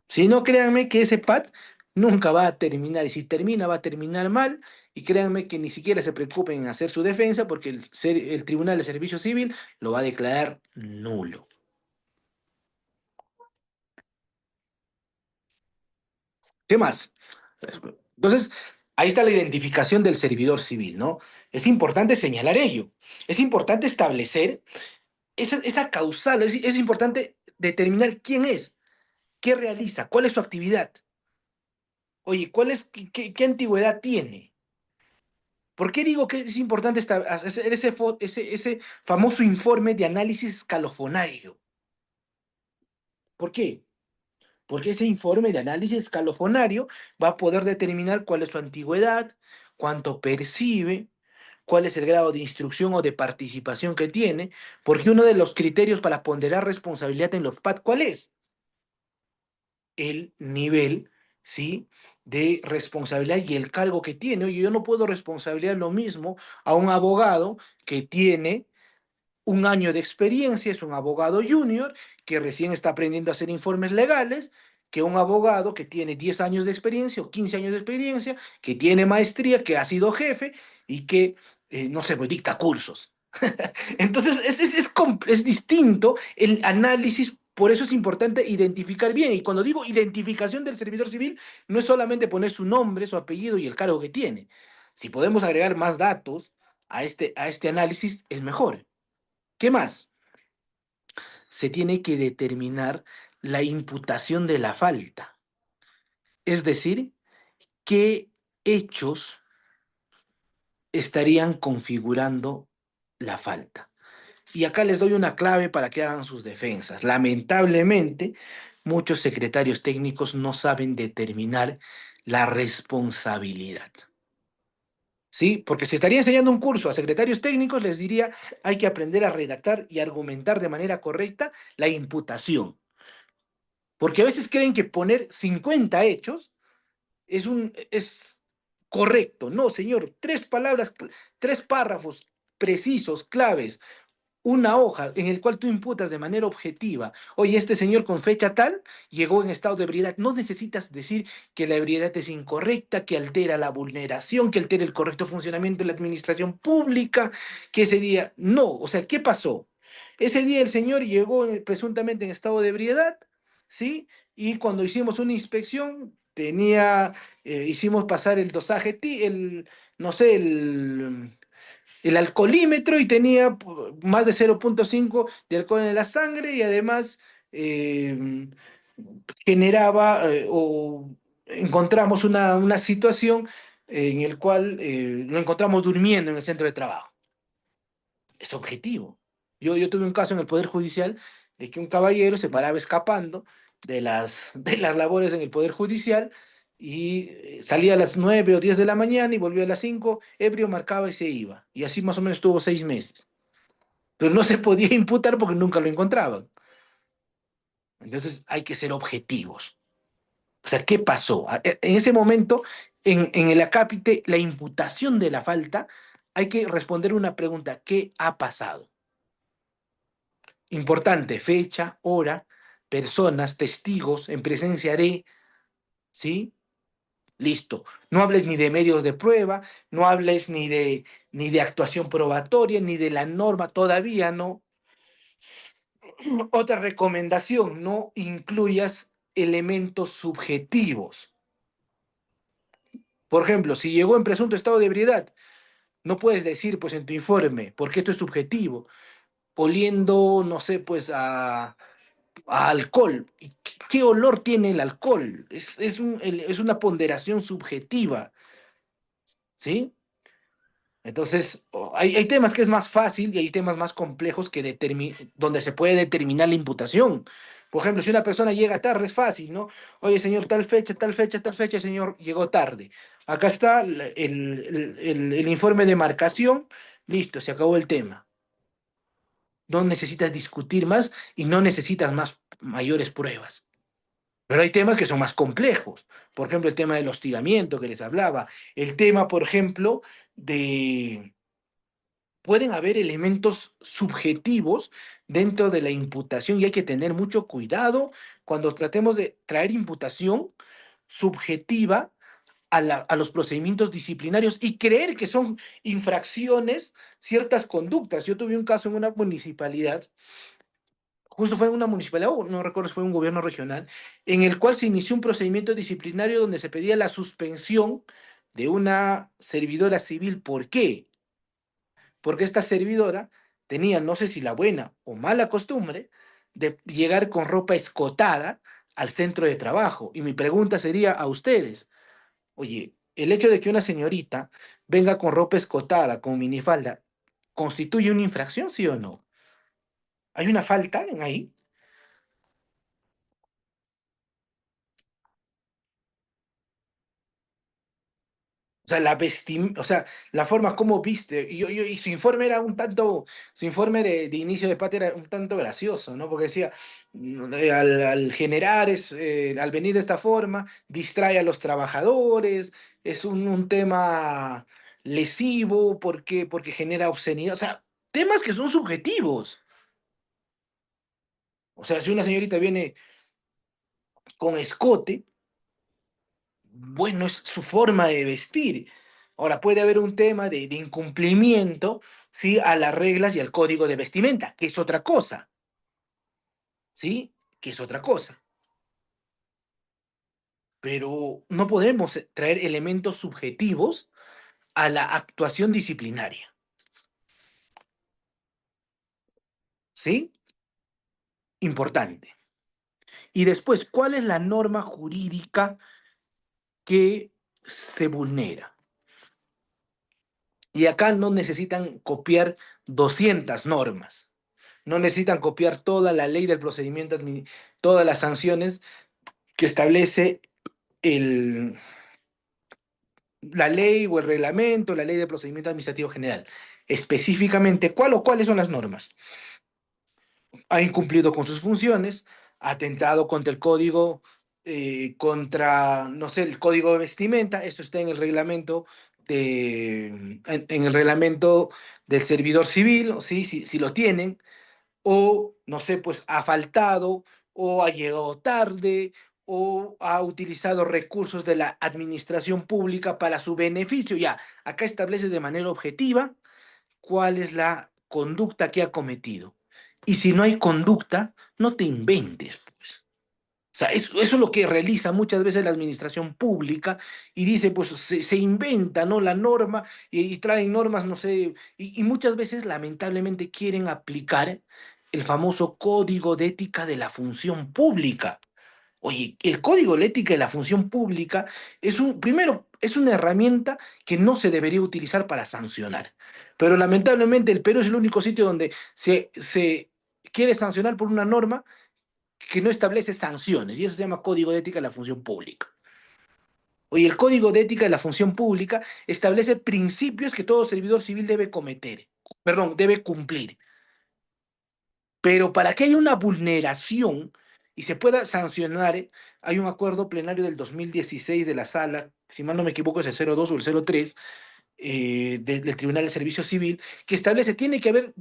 Si no, créanme que ese PAT nunca va a terminar, y si termina, va a terminar mal, y créanme que ni siquiera se preocupen en hacer su defensa, porque el Tribunal de Servicio Civil lo va a declarar nulo. ¿Qué más? Entonces, ahí está la identificación del servidor civil, ¿no? Es importante señalar ello. Es importante establecer esa causal, es importante determinar quién es, qué realiza, cuál es su actividad. Oye, qué antigüedad tiene? ¿Por qué digo que es importante hacer ese famoso informe de análisis escalofonario? ¿Por qué? Porque ese informe de análisis escalofonario va a poder determinar cuál es su antigüedad, cuánto percibe, cuál es el grado de instrucción o de participación que tiene, porque uno de los criterios para ponderar responsabilidad en los PAD, ¿cuál es? El nivel, ¿sí?, de responsabilidad y el cargo que tiene. Oye, yo no puedo responsabilizar lo mismo a un abogado que tiene un año de experiencia, es un abogado junior que recién está aprendiendo a hacer informes legales, que un abogado que tiene 10 años de experiencia o 15 años de experiencia, que tiene maestría, que ha sido jefe y que, no sé, pues dicta cursos. Entonces, es distinto el análisis. Por eso es importante identificar bien. Y cuando digo identificación del servidor civil, no es solamente poner su nombre, su apellido y el cargo que tiene. Si podemos agregar más datos a este análisis, es mejor. ¿Qué más? Se tiene que determinar la imputación de la falta. Es decir, qué hechos estarían configurando la falta. Y acá les doy una clave para que hagan sus defensas. Lamentablemente, muchos secretarios técnicos no saben determinar la responsabilidad. ¿Sí? Porque si estaría enseñando un curso a secretarios técnicos, les diría, hay que aprender a redactar y argumentar de manera correcta la imputación. Porque a veces creen que poner 50 hechos es correcto. No, señor, 3 palabras, 3 párrafos precisos, claves, una hoja en el cual tú imputas de manera objetiva, oye, este señor con fecha tal llegó en estado de ebriedad. No necesitas decir que la ebriedad es incorrecta, que altera la vulneración, que altera el correcto funcionamiento de la administración pública, que ese día, no, o sea, ¿qué pasó? Ese día el señor llegó presuntamente en estado de ebriedad, ¿sí? Y cuando hicimos una inspección, hicimos pasar el dosaje, no sé, el alcoholímetro y tenía más de 0,5 de alcohol en la sangre y además eh, generaba o encontramos una situación en el cual lo encontramos durmiendo en el centro de trabajo. Es objetivo. Yo tuve un caso en el Poder Judicial de que un caballero se paraba escapando de las labores en el Poder Judicial y salía a las 9 o 10 de la mañana y volvía a las 5, ebrio, marcaba y se iba. Y así más o menos estuvo 6 meses. Pero no se podía imputar porque nunca lo encontraban. Entonces hay que ser objetivos. O sea, ¿qué pasó? En ese momento, en el acápite, la imputación de la falta, hay que responder una pregunta: ¿qué ha pasado? Importante: fecha, hora, personas, testigos, en presencia de, ¿sí? Listo. No hables ni de medios de prueba, no hables ni de actuación probatoria, ni de la norma, todavía no. Otra recomendación: no incluyas elementos subjetivos. Por ejemplo, si llegó en presunto estado de ebriedad, no puedes decir, pues, en tu informe, porque esto es subjetivo, oliendo, no sé, pues, a alcohol. ¿Y qué olor tiene el alcohol? Es una ponderación subjetiva, ¿sí? Entonces, hay temas que es más fácil y hay temas más complejos donde se puede determinar la imputación. Por ejemplo, si una persona llega tarde, es fácil, ¿no? Oye, señor, tal fecha, tal fecha, tal fecha, señor, llegó tarde. Acá está el informe de marcación, listo, se acabó el tema. No necesitas discutir más y no necesitas mayores pruebas. Pero hay temas que son más complejos. Por ejemplo, el tema del hostigamiento que les hablaba. El tema, por ejemplo, de pueden haber elementos subjetivos dentro de la imputación y hay que tener mucho cuidado cuando tratemos de traer imputación subjetiva a los procedimientos disciplinarios y creer que son infracciones ciertas conductas. Yo tuve un caso en una municipalidad, justo fue en una municipalidad, o no recuerdo si fue un gobierno regional, en el cual se inició un procedimiento disciplinario donde se pedía la suspensión de una servidora civil. ¿Por qué? Porque esta servidora tenía, no sé si la buena o mala costumbre, de llegar con ropa escotada al centro de trabajo. Y mi pregunta sería a ustedes, oye, el hecho de que una señorita venga con ropa escotada, con minifalda, ¿constituye una infracción, sí o no? ¿Hay una falta en ahí? O sea, o sea, la forma como viste, y su informe era un tanto, su informe de inicio de parte era un tanto gracioso, ¿no? Porque decía, al generar, al venir de esta forma, distrae a los trabajadores, es un tema lesivo, porque genera obscenidad, o sea, temas que son subjetivos. O sea, si una señorita viene con escote, bueno, es su forma de vestir. Ahora, puede haber un tema de incumplimiento, ¿sí? A las reglas y al código de vestimenta, que es otra cosa, ¿sí? Que es otra cosa. Pero no podemos traer elementos subjetivos a la actuación disciplinaria, ¿sí? Importante. Y después, ¿cuál es la norma jurídica que se vulnera? Y acá no necesitan copiar 200 normas. No necesitan copiar toda la ley del procedimiento, todas las sanciones que establece el, la ley o el reglamento, la ley de procedimiento administrativo general. Específicamente, ¿cuál o cuáles son las normas? Ha incumplido con sus funciones, ha atentado contra el código, contra, no sé, el código de vestimenta, esto está en el reglamento en el reglamento del servidor civil, ¿sí? Si lo tienen, o no sé, pues ha faltado, o ha llegado tarde, o ha utilizado recursos de la administración pública para su beneficio. Ya, acá establece de manera objetiva cuál es la conducta que ha cometido. Y si no hay conducta, no te inventes, pues. O sea, eso es lo que realiza muchas veces la administración pública y dice, pues se inventa, ¿no? La norma y traen normas, no sé, y muchas veces lamentablemente quieren aplicar el famoso código de ética de la función pública. Oye, el código de ética de la función pública primero, es una herramienta que no se debería utilizar para sancionar. Pero lamentablemente el Perú es el único sitio donde se quiere sancionar por una norma que no establece sanciones, y eso se llama Código de Ética de la Función Pública. Oye, el Código de Ética de la Función Pública establece principios que todo servidor civil debe debe cumplir. Pero para que haya una vulneración y se pueda sancionar, hay un acuerdo plenario del 2016 de la Sala, si mal no me equivoco es el 02 o el 03, del Tribunal de Servicio Civil, que establece, tiene que haber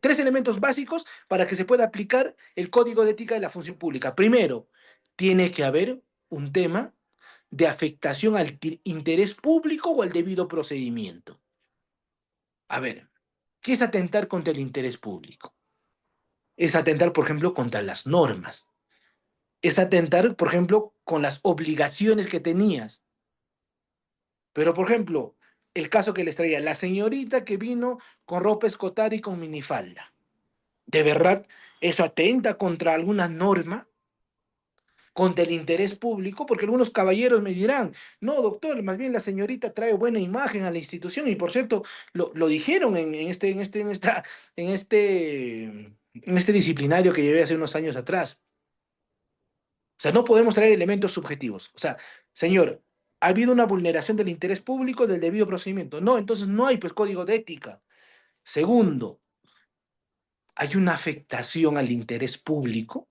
tres elementos básicos para que se pueda aplicar el Código de Ética de la Función Pública. Primero, tiene que haber un tema de afectación al interés público o al debido procedimiento. A ver, ¿qué es atentar contra el interés público? Es atentar, por ejemplo, contra las normas. Es atentar, por ejemplo, con las obligaciones que tenías. Pero, por ejemplo, el caso que les traía, la señorita que vino con ropa escotada y con minifalda. ¿De verdad Eso atenta contra alguna norma, contra el interés público, porque algunos caballeros me dirán, no, doctor, más bien la señorita trae buena imagen a la institución, y por cierto, lo dijeron en este disciplinario que llevé hace unos años atrás. O sea, no podemos traer elementos subjetivos. O sea, señor, ha habido una vulneración del interés público del debido procedimiento. No, entonces no hay pues, código de ética. Segundo, hay una afectación al interés público.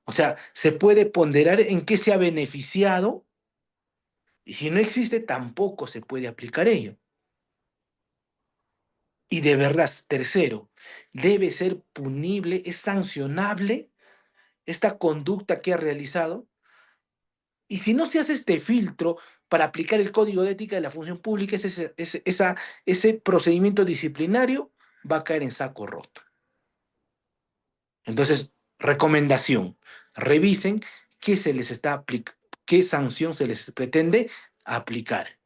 O sea, se puede ponderar en qué se ha beneficiado y si no existe, tampoco se puede aplicar ello. Y de verdad, tercero, debe ser punible, es sancionable esta conducta que ha realizado. Y si no se hace este filtro para aplicar el código de ética de la función pública, ese procedimiento disciplinario va a caer en saco roto. Entonces, recomendación, revisen qué sanción se les pretende aplicar.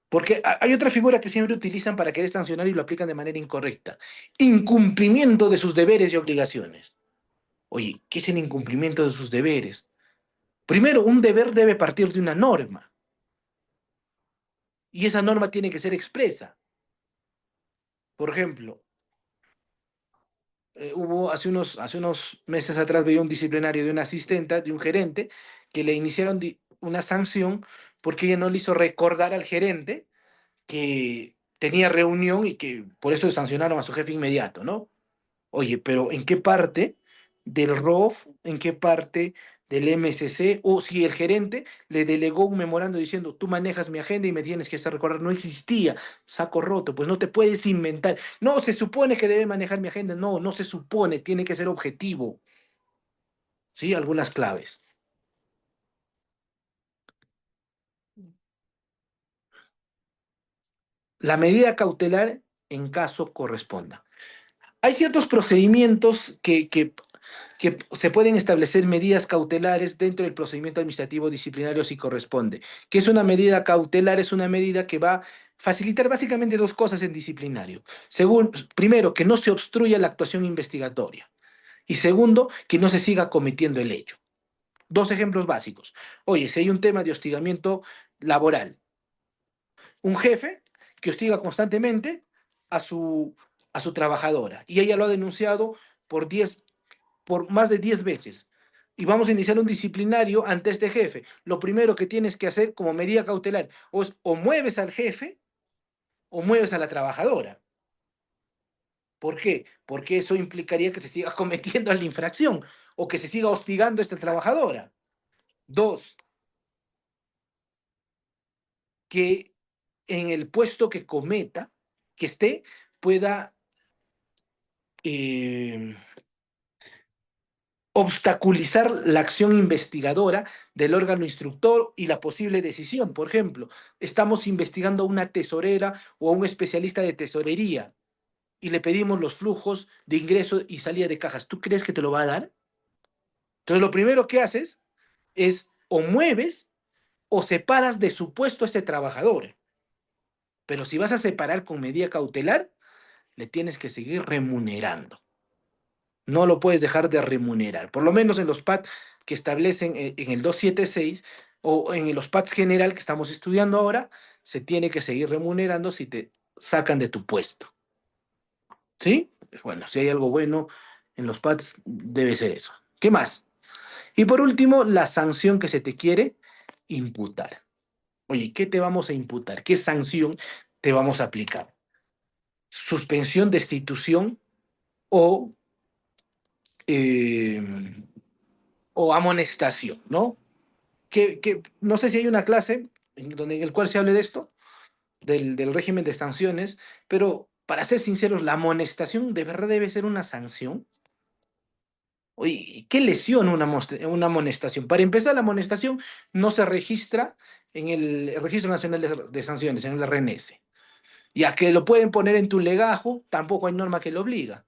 Porque hay otra figura que siempre utilizan para querer sancionar y lo aplican de manera incorrecta. Incumplimiento de sus deberes y obligaciones. Oye, ¿qué es el incumplimiento de sus deberes? Primero, un deber debe partir de una norma. Y esa norma tiene que ser expresa. Por ejemplo, hubo hace unos meses atrás veía un disciplinario de una asistenta, de un gerente, que le iniciaron una sanción porque ella no le hizo recordar al gerente que tenía reunión y que por eso le sancionaron a su jefe inmediato, ¿no? Oye, pero ¿en qué parte del ROF, en qué parte del MSC, o si el gerente le delegó un memorando diciendo, tú manejas mi agenda y me tienes que hacer recordar? No existía, saco roto, pues no te puedes inventar. No, se supone que debe manejar mi agenda. No, no se supone, tiene que ser objetivo. ¿Sí? Algunas claves. La medida cautelar en caso corresponda. Hay ciertos procedimientos que se pueden establecer medidas cautelares dentro del procedimiento administrativo disciplinario si corresponde. ¿Qué es una medida cautelar? Es una medida que va a facilitar básicamente dos cosas en disciplinario. Primero, que no se obstruya la actuación investigatoria. Y segundo, que no se siga cometiendo el hecho. Dos ejemplos básicos. Oye, si hay un tema de hostigamiento laboral, un jefe que hostiga constantemente a a su trabajadora y ella lo ha denunciado por 10 por más de 10 veces. Y vamos a iniciar un disciplinario ante este jefe. Lo primero que tienes que hacer como medida cautelar o mueves al jefe o mueves a la trabajadora. ¿Por qué? Porque eso implicaría que se siga cometiendo la infracción o que se siga hostigando a esta trabajadora. Dos, que en el puesto que cometa, que esté, pueda eh, obstaculizar la acción investigadora del órgano instructor y la posible decisión. Por ejemplo, estamos investigando a una tesorera o a un especialista de tesorería y le pedimos los flujos de ingreso y salida de cajas. ¿Tú crees que te lo va a dar? Entonces, lo primero que haces es o mueves o separas de su puesto a ese trabajador. Pero si vas a separar con medida cautelar, le tienes que seguir remunerando. No lo puedes dejar de remunerar. Por lo menos en los PAD que establecen en el 276 o en los PADs general que estamos estudiando ahora, se tiene que seguir remunerando si te sacan de tu puesto. ¿Sí? Bueno, si hay algo bueno en los PADs, debe ser eso. ¿Qué más? Y por último, la sanción que se te quiere imputar. Oye, ¿qué te vamos a imputar? ¿Qué sanción te vamos a aplicar? Suspensión, destitución o eh, o amonestación, ¿no? No sé si hay una clase en el cual se hable de esto, del régimen de sanciones, pero para ser sinceros, la amonestación de verdad debe ser una sanción. Oye, ¿qué lesiona una amonestación? Para empezar, la amonestación no se registra en el Registro Nacional de Sanciones, en el RNS. Ya que lo pueden poner en tu legajo, tampoco hay norma que lo obliga.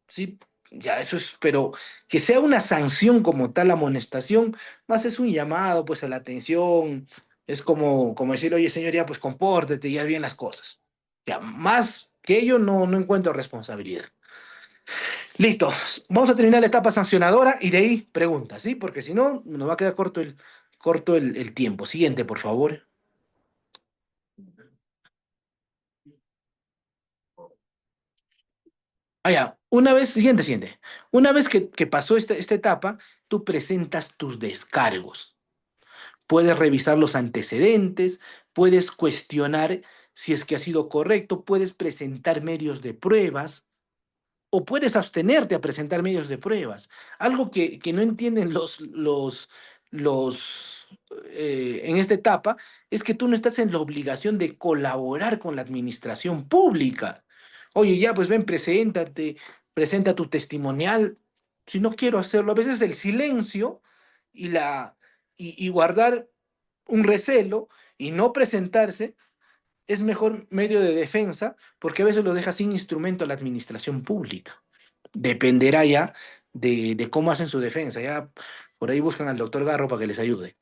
Sí, ya eso es, pero que sea una sanción como tal, amonestación, más es un llamado pues a la atención, es como decir, oye señor, ya pues compórtete, ya bien las cosas. Ya, más que ello no encuentro responsabilidad. Listo, vamos a terminar la etapa sancionadora y de ahí preguntas, ¿sí? Porque si no, nos va a quedar corto el tiempo. Siguiente, por favor. Ah, ya. Siguiente. Una vez que pasó esta etapa, tú presentas tus descargos. Puedes revisar los antecedentes, puedes cuestionar si es que ha sido correcto, puedes presentar medios de pruebas o puedes abstenerte a presentar medios de pruebas. Algo que no entienden en esta etapa es que tú no estás en la obligación de colaborar con la administración pública. Oye, ya, pues ven, preséntate, presenta tu testimonial. Si no quiero hacerlo, a veces el silencio y guardar un recelo y no presentarse es mejor medio de defensa porque a veces lo deja sin instrumento a la administración pública. Dependerá ya de cómo hacen su defensa. Ya por ahí buscan al doctor Garro para que les ayude.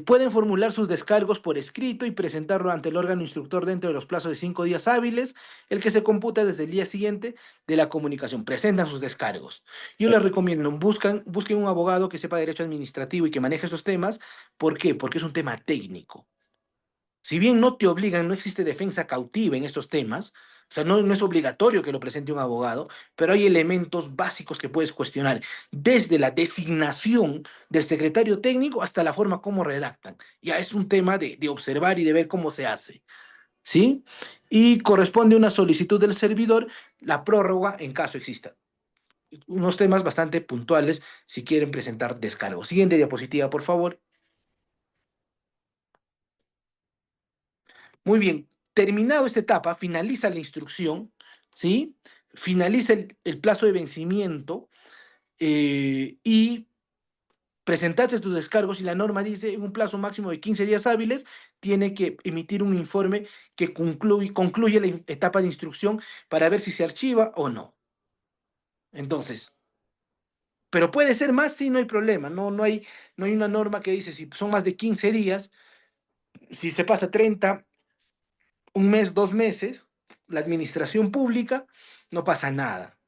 Pueden formular sus descargos por escrito y presentarlo ante el órgano instructor dentro de los plazos de 5 días hábiles, el que se computa desde el día siguiente de la comunicación. Presentan sus descargos. Yo les recomiendo, busquen un abogado que sepa derecho administrativo y que maneje esos temas. ¿Por qué? Porque es un tema técnico. Si bien no te obligan, no existe defensa cautiva en estos temas, o sea, no es obligatorio que lo presente un abogado, pero hay elementos básicos que puedes cuestionar, desde la designación del secretario técnico hasta la forma como redactan. Ya es un tema de observar y de ver cómo se hace, ¿sí? Y corresponde a una solicitud del servidor, la prórroga en caso exista. Unos temas bastante puntuales si quieren presentar descargos. Siguiente diapositiva, por favor. Muy bien, terminado esta etapa, finaliza la instrucción, ¿sí? Finaliza el plazo de vencimiento y presentaste tus descargos y la norma dice en un plazo máximo de 15 días hábiles tiene que emitir un informe que concluye la etapa de instrucción para ver si se archiva o no. Entonces, pero puede ser más, sí, no hay problema, no hay una norma que dice si son más de 15 días, si se pasa 30 un mes, 2 meses, la administración pública, no pasa nada.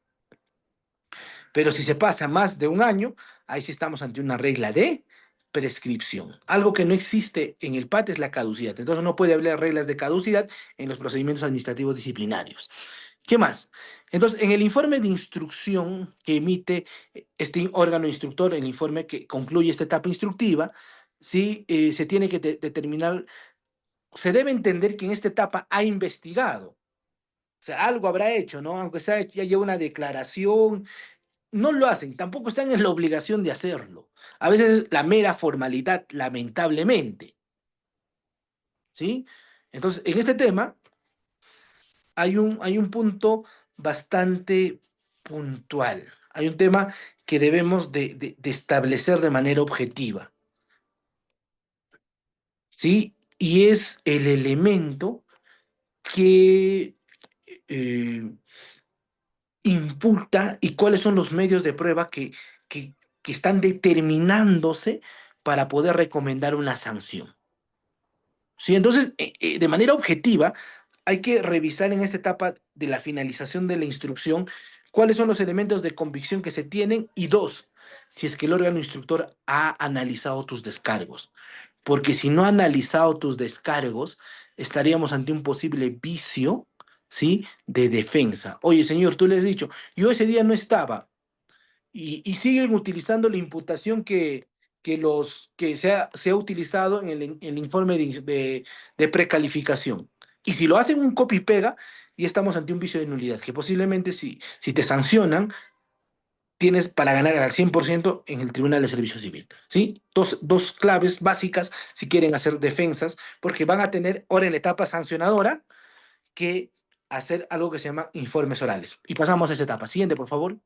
Pero si se pasa más de un año, ahí sí estamos ante una regla de prescripción. Algo que no existe en el PAT es la caducidad. Entonces no puede haber reglas de caducidad en los procedimientos administrativos disciplinarios. ¿Qué más? Entonces, en el informe de instrucción que emite este órgano instructor, el informe que concluye esta etapa instructiva, sí, se tiene que determinar, se debe entender que en esta etapa ha investigado. O sea, algo habrá hecho, ¿no? Aunque sea, ya lleva una declaración, no lo hacen, tampoco están en la obligación de hacerlo. A veces es la mera formalidad, lamentablemente, ¿sí? Entonces, en este tema hay un punto bastante puntual. Hay un tema que debemos de establecer de manera objetiva, ¿sí? Y es el elemento que eh, imputa y cuáles son los medios de prueba que, que están determinándose para poder recomendar una sanción. ¿Sí? Entonces, de manera objetiva, hay que revisar en esta etapa de la finalización de la instrucción cuáles son los elementos de convicción que se tienen y dos, si es que el órgano instructor ha analizado tus descargos. Porque si no ha analizado tus descargos, estaríamos ante un posible vicio, ¿sí? De defensa. Oye, señor, tú le has dicho, yo ese día no estaba, y siguen utilizando la imputación que se ha utilizado en el informe de precalificación. Y si lo hacen un copy y pega, y estamos ante un vicio de nulidad, que posiblemente si te sancionan, tienes para ganar al 100% en el Tribunal de Servicio Civil. ¿Sí? Dos claves básicas si quieren hacer defensas, porque van a tener ahora en la etapa sancionadora que hacer algo que se llama informes orales. Y pasamos a esa etapa. Siguiente, por favor.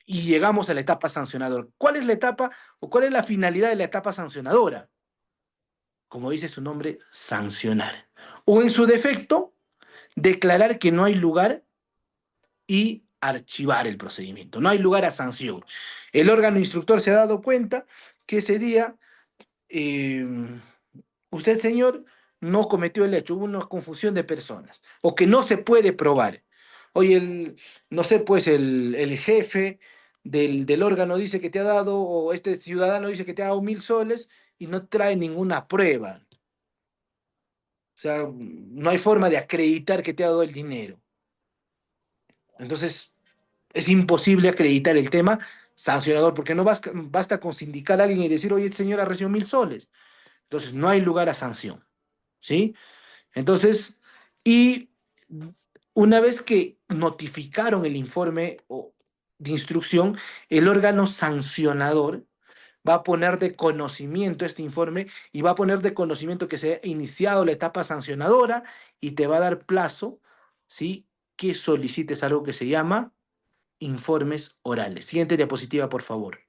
Y llegamos a la etapa sancionadora. ¿Cuál es la etapa o cuál es la finalidad de la etapa sancionadora? Como dice su nombre, sancionar. O en su defecto, declarar que no hay lugar y archivar el procedimiento. No hay lugar a sanción. El órgano instructor se ha dado cuenta que ese día, usted, señor, no cometió el hecho, hubo una confusión de personas, o que no se puede probar. Oye, no sé, pues el jefe del órgano dice que te ha dado, o este ciudadano dice que te ha dado 1.000 soles y no trae ninguna prueba. O sea, no hay forma de acreditar que te ha dado el dinero. Entonces, es imposible acreditar el tema sancionador, porque no basta con sindicar a alguien y decir, oye, este señor ha recibido 1.000 soles. Entonces, no hay lugar a sanción, ¿sí? Entonces, y una vez que notificaron el informe de instrucción, el órgano sancionador va a poner de conocimiento este informe y va a poner de conocimiento que se ha iniciado la etapa sancionadora y te va a dar plazo, ¿sí? Que solicites algo que se llama informes orales. Siguiente diapositiva, por favor.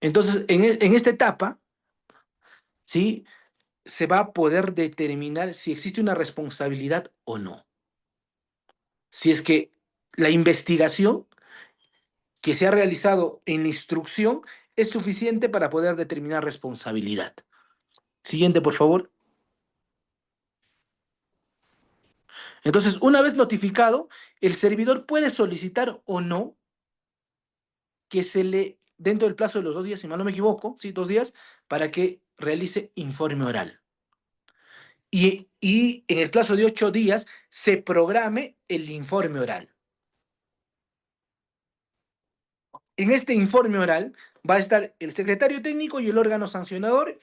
Entonces, en esta etapa, ¿sí? Se va a poder determinar si existe una responsabilidad o no. Si es que la investigación que se ha realizado en la instrucción es suficiente para poder determinar responsabilidad. Siguiente, por favor. Entonces, una vez notificado, el servidor puede solicitar o no que se le, dentro del plazo de los 2 días, si mal no me equivoco, ¿sí? 2 días, para que realice informe oral. Y en el plazo de 8 días se programe el informe oral. En este informe oral va a estar el secretario técnico y el órgano sancionador,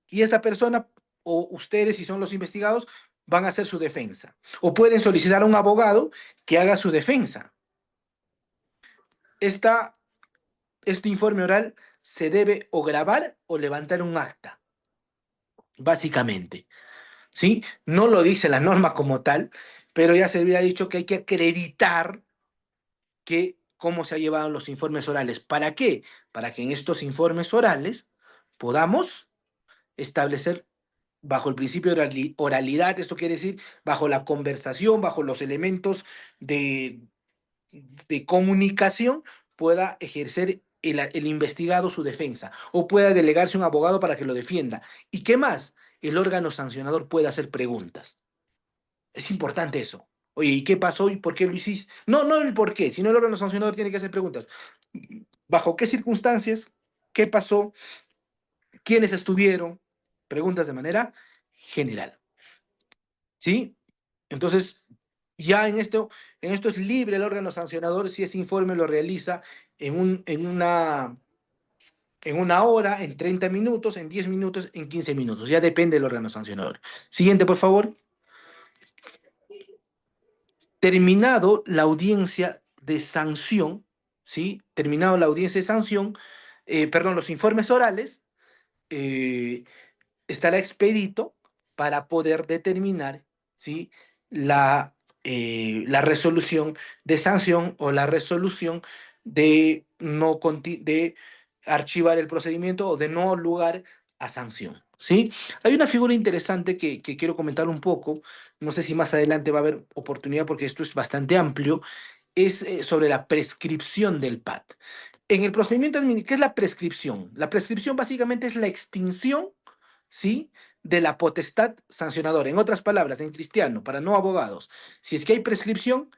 y esa persona, o ustedes, si son los investigados, van a hacer su defensa. O pueden solicitar a un abogado que haga su defensa. Este informe oral se debe o grabar o levantar un acta, básicamente. ¿Sí? No lo dice la norma como tal, pero ya se había dicho que hay que acreditar cómo se han llevado los informes orales. ¿Para qué? Para que en estos informes orales podamos establecer bajo el principio de oralidad, esto quiere decir bajo la conversación, bajo los elementos de comunicación, pueda ejercer el investigado su defensa o pueda delegarse un abogado para que lo defienda. ¿Y qué más? El órgano sancionador puede hacer preguntas. Es importante eso. Oye, ¿y qué pasó y por qué lo hiciste? No, no el por qué, sino el órgano sancionador tiene que hacer preguntas. ¿Bajo qué circunstancias? ¿Qué pasó? ¿Quiénes estuvieron? Preguntas de manera general. ¿Sí? Entonces, ya en esto es libre el órgano sancionador si ese informe lo realiza en una hora, en 30 minutos, en 10 minutos, en 15 minutos. Ya depende del órgano sancionador. Siguiente, por favor. Terminado la audiencia de sanción, ¿sí? Terminado la audiencia de sanción, perdón, los informes orales, eh, estará expedito para poder determinar, ¿sí? la resolución de sanción o la resolución de de archivar el procedimiento o de no lugar a sanción, ¿sí? Hay una figura interesante que quiero comentar un poco, no sé si más adelante va a haber oportunidad porque esto es bastante amplio, es sobre la prescripción del PAT. En el procedimiento administrativo, ¿qué es la prescripción? La prescripción básicamente es la extinción, ¿sí? De la potestad sancionadora. En otras palabras, en cristiano, para no abogados, si es que hay prescripción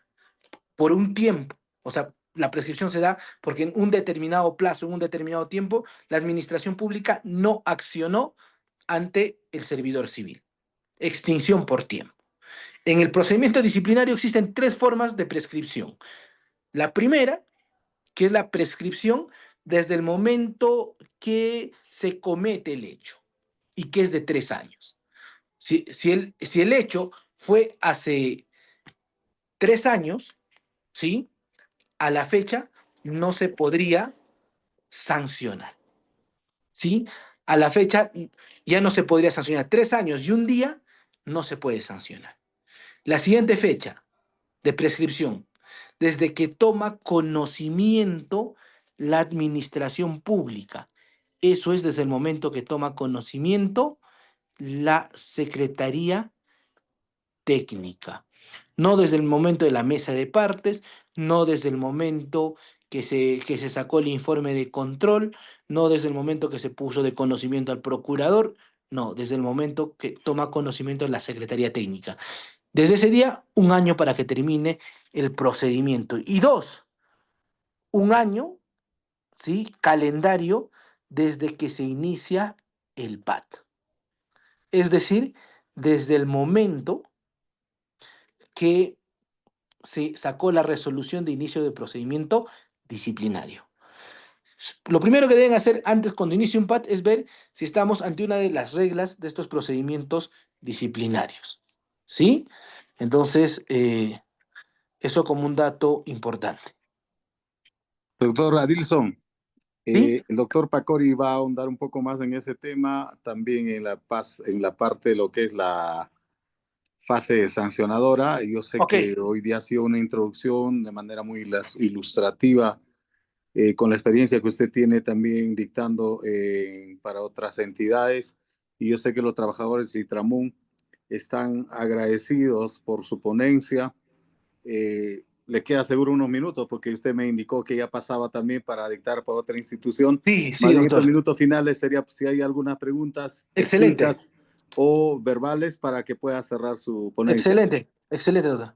por un tiempo, o sea, la prescripción se da porque en un determinado plazo, en un determinado tiempo, la administración pública no accionó ante el servidor civil. Extinción por tiempo. En el procedimiento disciplinario existen 3 formas de prescripción. La primera, que es la prescripción desde el momento que se comete el hecho y que es de 3 años. Si el hecho fue hace 3 años, ¿sí? A la fecha no se podría sancionar, ¿sí? A la fecha ya no se podría sancionar. 3 años y un día no se puede sancionar. La siguiente fecha de prescripción, desde que toma conocimiento la administración pública. Eso es desde el momento que toma conocimiento la Secretaría Técnica. No desde el momento de la mesa de partes, no desde el momento que se sacó el informe de control, no desde el momento que se puso de conocimiento al procurador, no, desde el momento que toma conocimiento la Secretaría Técnica. Desde ese día, 1 año para que termine el procedimiento. Y 2, 1 año, ¿sí? Calendario desde que se inicia el PAT. Es decir, desde el momento que se sacó la resolución de inicio de procedimiento disciplinario. Lo primero que deben hacer antes, cuando inicie un PAT, es ver si estamos ante una de las reglas de estos procedimientos disciplinarios. ¿Sí? Entonces, eso como un dato importante. Doctor Adilson, ¿Sí? el doctor Pacori va a ahondar un poco más en ese tema, también en la parte de lo que es la fase sancionadora. Yo sé Ok, que hoy día ha sido una introducción de manera muy ilustrativa, con la experiencia que usted tiene también dictando para otras entidades. Y yo sé que los trabajadores de Citramun están agradecidos por su ponencia. Le queda seguro unos minutos porque usted me indicó que ya pasaba también para dictar para otra institución. sí, sí, Más bien estos doctor. minutos finales sería si hay algunas preguntas Excelente, escritas o verbales para que pueda cerrar su ponencia. excelente, excelente, doctor.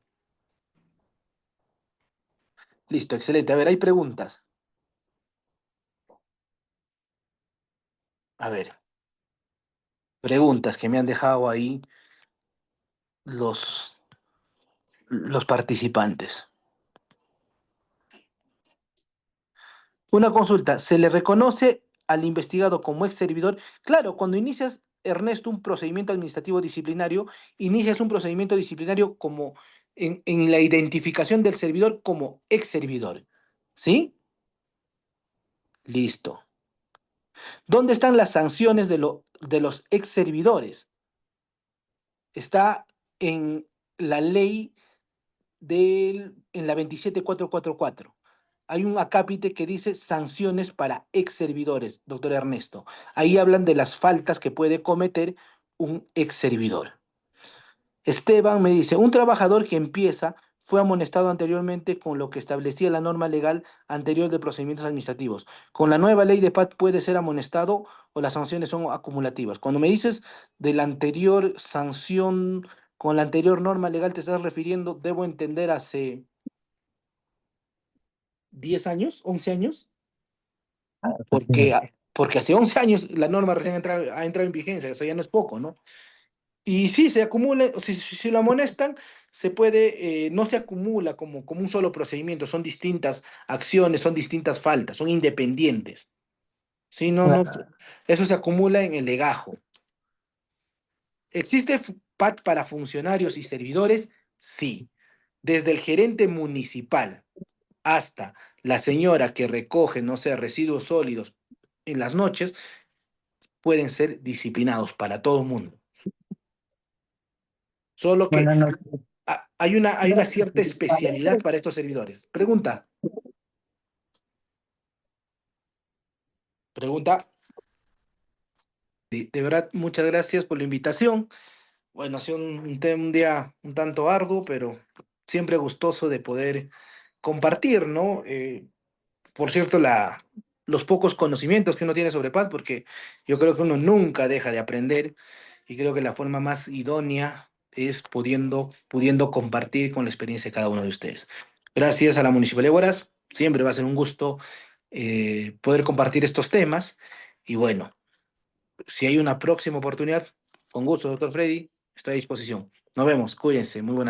Listo, excelente. A ver, hay preguntas. A ver, preguntas que me han dejado ahí los, los participantes. Una consulta, ¿se le reconoce al investigado como ex servidor? Claro, cuando inicias, Ernesto, un procedimiento administrativo disciplinario, inicias un procedimiento disciplinario como en la identificación del servidor como ex servidor. ¿Sí? Listo. ¿Dónde están las sanciones de los ex servidores? Está en la ley en la 27444. Hay un acápite que dice sanciones para ex servidores, doctor Ernesto. Ahí hablan de las faltas que puede cometer un ex servidor. Esteban me dice, un trabajador que empieza fue amonestado anteriormente con lo que establecía la norma legal anterior de procedimientos administrativos. Con la nueva ley de PAT puede ser amonestado o las sanciones son acumulativas. Cuando me dices de la anterior sanción, con la anterior norma legal te estás refiriendo, debo entender, hace 10 años, 11 años, porque hace 11 años la norma recién ha entrado en vigencia, o sea, ya no es poco, ¿no? Y sí, se acumula, si lo amonestan, se puede, no se acumula como un solo procedimiento, son distintas acciones, son distintas faltas, son independientes. Sí, no, eso se acumula en el legajo. ¿Existe PAT para funcionarios y servidores? Sí. Desde el gerente municipal hasta la señora que recoge, no sé, residuos sólidos en las noches, pueden ser disciplinados para todo el mundo. Solo que Buenas noches. hay una cierta especialidad para estos servidores. Pregunta. Pregunta. De verdad, muchas gracias por la invitación. Bueno, ha sido un día un tanto arduo, pero siempre gustoso de poder compartir, ¿no? Por cierto, los pocos conocimientos que uno tiene sobre paz, porque yo creo que uno nunca deja de aprender y creo que la forma más idónea es pudiendo compartir con la experiencia de cada uno de ustedes. Gracias a la Municipalidad de Huaraz, siempre va a ser un gusto poder compartir estos temas y bueno, si hay una próxima oportunidad, con gusto, doctor Freddy, estoy a disposición. Nos vemos, cuídense, muy buenas.